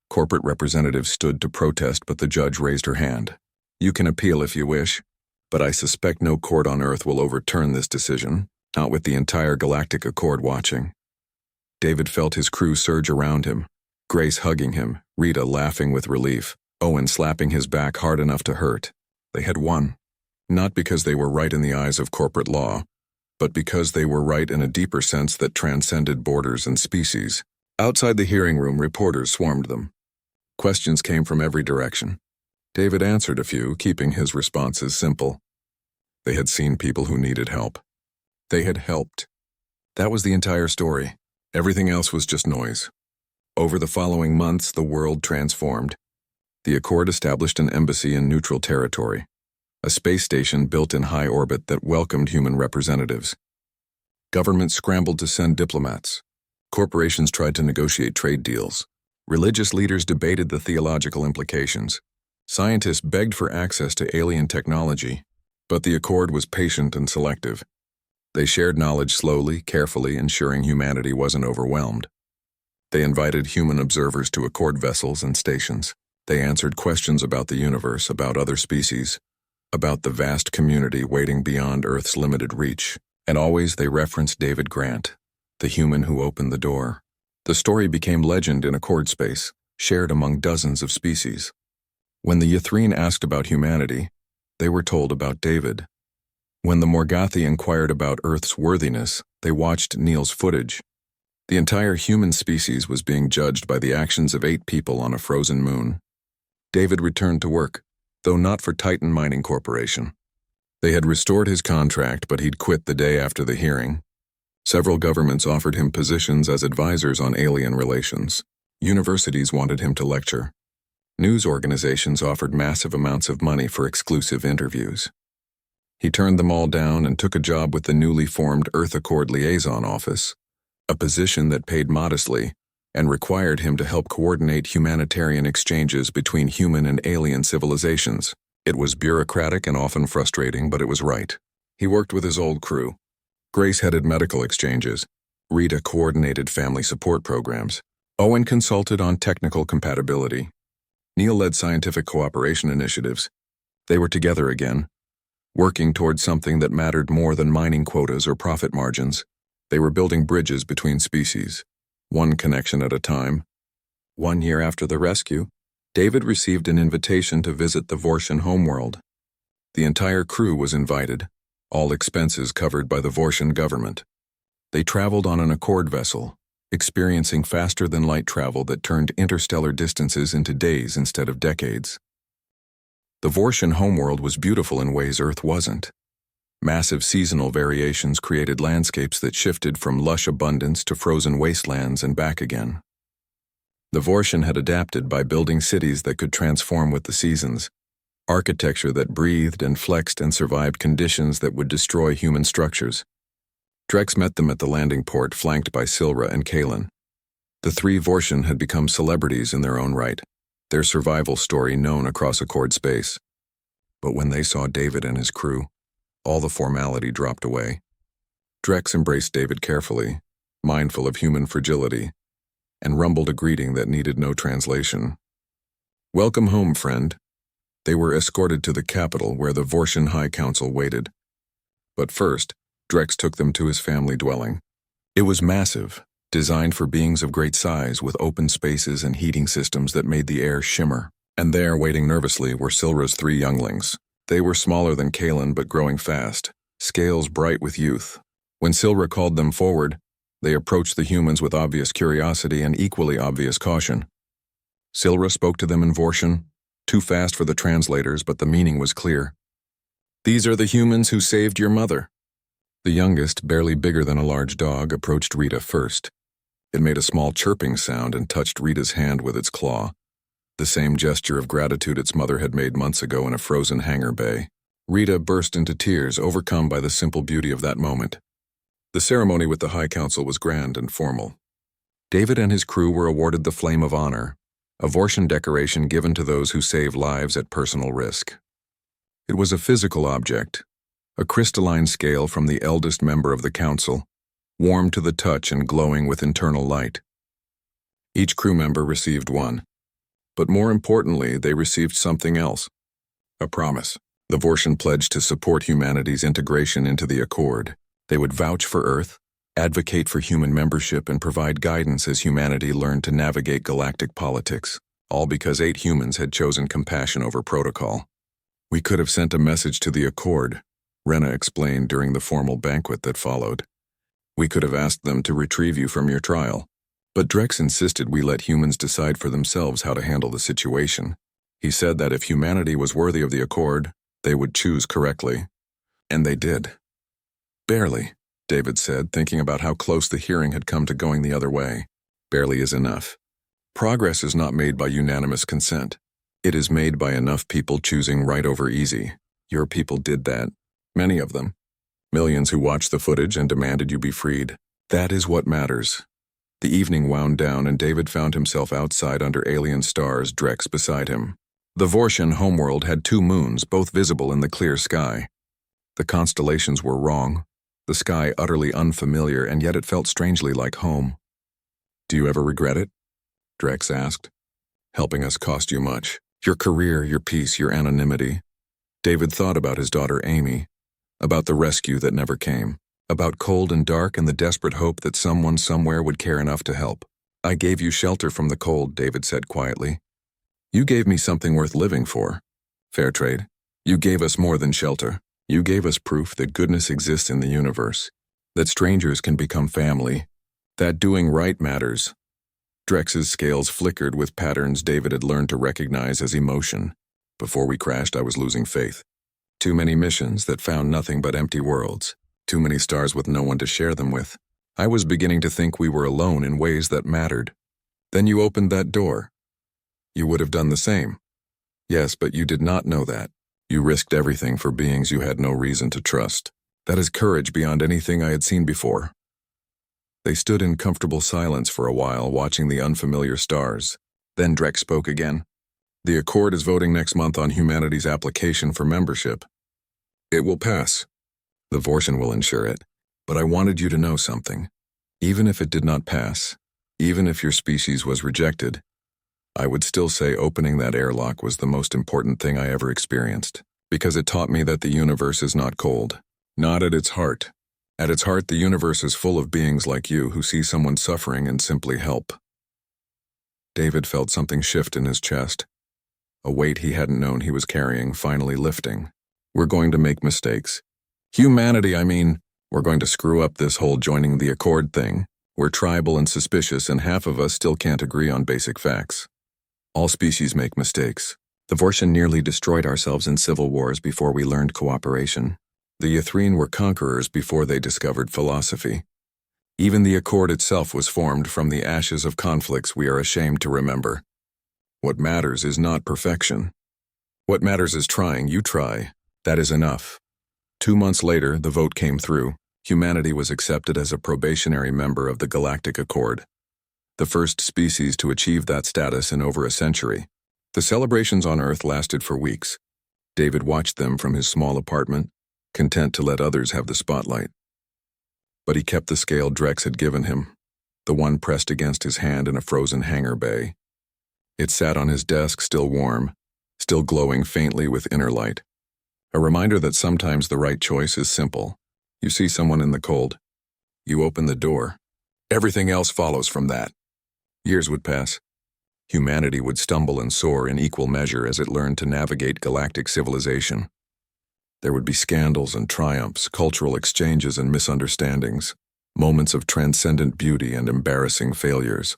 S1: Corporate representatives stood to protest, but the judge raised her hand. You can appeal if you wish, but I suspect no court on Earth will overturn this decision, not with the entire Galactic Accord watching. David felt his crew surge around him, Grace hugging him, Rita laughing with relief, Owen slapping his back hard enough to hurt. They had won, not because they were right in the eyes of corporate law, but because they were right in a deeper sense that transcended borders and species. Outside the hearing room, reporters swarmed them. Questions came from every direction. David answered a few, keeping his responses simple. They had seen people who needed help. They had helped. That was the entire story. Everything else was just noise. Over the following months, the world transformed. The Accord established an embassy in neutral territory, a space station built in high orbit that welcomed human representatives. Governments scrambled to send diplomats. Corporations tried to negotiate trade deals. Religious leaders debated the theological implications. Scientists begged for access to alien technology, but the Accord was patient and selective. They shared knowledge slowly, carefully, ensuring humanity wasn't overwhelmed. They invited human observers to Accord vessels and stations. They answered questions about the universe, about other species, about the vast community waiting beyond Earth's limited reach. And always they referenced David Grant, the human who opened the door. The story became legend in Accord space, shared among dozens of species. When the Ythreen asked about humanity, they were told about David. When the Morgathi inquired about Earth's worthiness, they watched Neil's footage. The entire human species was being judged by the actions of 8 people on a frozen moon. David returned to work, though not for Titan Mining Corporation. They had restored his contract, but he'd quit the day after the hearing. Several governments offered him positions as advisors on alien relations. Universities wanted him to lecture. News organizations offered massive amounts of money for exclusive interviews. He turned them all down and took a job with the newly formed Earth Accord Liaison Office, a position that paid modestly and required him to help coordinate humanitarian exchanges between human and alien civilizations. It was bureaucratic and often frustrating, but it was right. He worked with his old crew. Grace headed medical exchanges. Rita coordinated family support programs. Owen consulted on technical compatibility. Neil led scientific cooperation initiatives. They were together again, working towards something that mattered more than mining quotas or profit margins. They were building bridges between species, one connection at a time. 1 year after the rescue, David received an invitation to visit the Vortian homeworld. The entire crew was invited, all expenses covered by the Vortian government. They traveled on an Accord vessel, experiencing faster-than-light travel that turned interstellar distances into days instead of decades. The Vortian homeworld was beautiful in ways Earth wasn't. Massive seasonal variations created landscapes that shifted from lush abundance to frozen wastelands and back again. The Vortian had adapted by building cities that could transform with the seasons, architecture that breathed and flexed and survived conditions that would destroy human structures. Drex met them at the landing port, flanked by Silra and Kalen. The three Vortian had become celebrities in their own right, their survival story known across Accord space. But when they saw David and his crew, all the formality dropped away. Drex embraced David carefully, mindful of human fragility, and rumbled a greeting that needed no translation. "Welcome home, friend." They were escorted to the capital where the Vortian High Council waited. But first, Drex took them to his family dwelling. It was massive, designed for beings of great size with open spaces and heating systems that made the air shimmer. And there, waiting nervously, were Silra's three younglings. They were smaller than Kalen but growing fast, scales bright with youth. When Silra called them forward, they approached the humans with obvious curiosity and equally obvious caution. Silra spoke to them in Vortian, too fast for the translators, but the meaning was clear. "These are the humans who saved your mother." The youngest, barely bigger than a large dog, approached Rita first. It made a small chirping sound and touched Rita's hand with its claw, the same gesture of gratitude its mother had made months ago in a frozen hangar bay. Rita burst into tears, overcome by the simple beauty of that moment. The ceremony with the High Council was grand and formal. David and his crew were awarded the Flame of Honor, a Vortian decoration given to those who save lives at personal risk. It was a physical object, a crystalline scale from the eldest member of the council, warm to the touch and glowing with internal light. Each crew member received one. But more importantly, they received something else. A promise. The Vortian pledged to support humanity's integration into the Accord. They would vouch for Earth, advocate for human membership, and provide guidance as humanity learned to navigate galactic politics, all because 8 humans had chosen compassion over protocol. "We could have sent a message to the Accord," Rena explained during the formal banquet that followed. "We could have asked them to retrieve you from your trial. But Drex insisted we let humans decide for themselves how to handle the situation. He said that if humanity was worthy of the Accord, they would choose correctly. And they did." "Barely," David said, thinking about how close the hearing had come to going the other way. "Barely is enough. Progress is not made by unanimous consent. It is made by enough people choosing right over easy. Your people did that. Many of them. Millions who watched the footage and demanded you be freed. That is what matters." The evening wound down and David found himself outside under alien stars, Drex beside him. The Vortian homeworld had 2 moons, both visible in the clear sky. The constellations were wrong, the sky utterly unfamiliar, and yet it felt strangely like home. "Do you ever regret it?" Drex asked. "Helping us cost you much. Your career, your peace, your anonymity." David thought about his daughter Amy, about the rescue that never came, about cold and dark and the desperate hope that someone somewhere would care enough to help. "I gave you shelter from the cold," David said quietly. "You gave me something worth living for. Fair trade. You gave us more than shelter. You gave us proof that goodness exists in the universe, that strangers can become family, that doing right matters." Drex's scales flickered with patterns David had learned to recognize as emotion. "Before we crashed, I was losing faith. Too many missions that found nothing but empty worlds. Too many stars with no one to share them with. I was beginning to think we were alone in ways that mattered. Then you opened that door. You would have done the same. Yes, but you did not know that. You risked everything for beings you had no reason to trust. That is courage beyond anything I had seen before." They stood in comfortable silence for a while, watching the unfamiliar stars. Then Drex spoke again. "The Accord is voting next month on humanity's application for membership. It will pass. The Vortian will ensure it. But I wanted you to know something. Even if it did not pass, even if your species was rejected, I would still say opening that airlock was the most important thing I ever experienced, because it taught me that the universe is not cold. Not at its heart. At its heart, the universe is full of beings like you who see someone suffering and simply help." David felt something shift in his chest. a weight he hadn't known he was carrying finally lifting. We're going to make mistakes. Humanity, I mean, we're going to screw up this whole joining the Accord thing. We're tribal and suspicious, and half of us still can't agree on basic facts. All species make mistakes. The Vortian nearly destroyed ourselves in civil wars before we learned cooperation. The Ythreen were conquerors before they discovered philosophy. Even the Accord itself was formed from the ashes of conflicts we are ashamed to remember. What matters is not perfection. What matters is trying. You try. That is enough. 2 months later, the vote came through. Humanity was accepted as a probationary member of the Galactic Accord, the first species to achieve that status in over a century. The celebrations on Earth lasted for weeks. David watched them from his small apartment, content to let others have the spotlight. But he kept the scale Drex had given him, the one pressed against his hand in a frozen hangar bay. It sat on his desk, still warm, still glowing faintly with inner light. A reminder that sometimes the right choice is simple. You see someone in the cold. You open the door. Everything else follows from that. Years would pass. Humanity would stumble and soar in equal measure as it learned to navigate galactic civilization. There would be scandals and triumphs, cultural exchanges and misunderstandings, moments of transcendent beauty and embarrassing failures.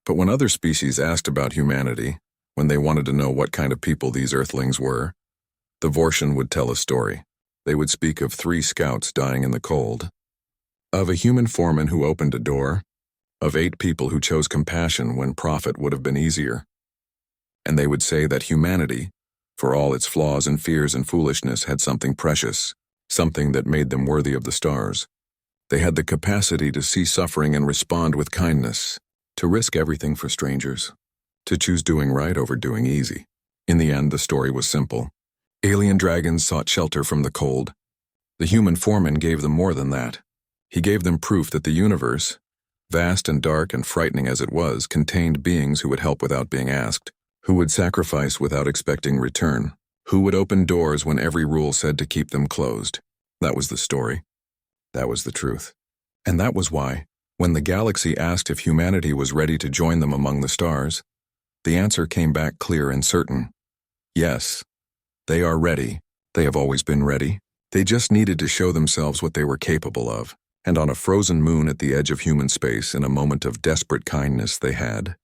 S1: But when other species asked about humanity, when they wanted to know what kind of people these Earthlings were, the Vortian would tell a story. They would speak of 3 scouts dying in the cold, of a human foreman who opened a door, of 8 people who chose compassion when profit would have been easier. And they would say that humanity, for all its flaws and fears and foolishness, had something precious, something that made them worthy of the stars. They had the capacity to see suffering and respond with kindness, to risk everything for strangers, to choose doing right over doing easy. In the end, the story was simple. Alien dragons sought shelter from the cold. The human foreman gave them more than that. He gave them proof that the universe, vast and dark and frightening as it was, contained beings who would help without being asked, who would sacrifice without expecting return, who would open doors when every rule said to keep them closed. That was the story. That was the truth. And that was why, when the galaxy asked if humanity was ready to join them among the stars, the answer came back clear and certain. Yes. They are ready. They have always been ready. They just needed to show themselves what they were capable of. And on a frozen moon at the edge of human space, in a moment of desperate kindness, they had.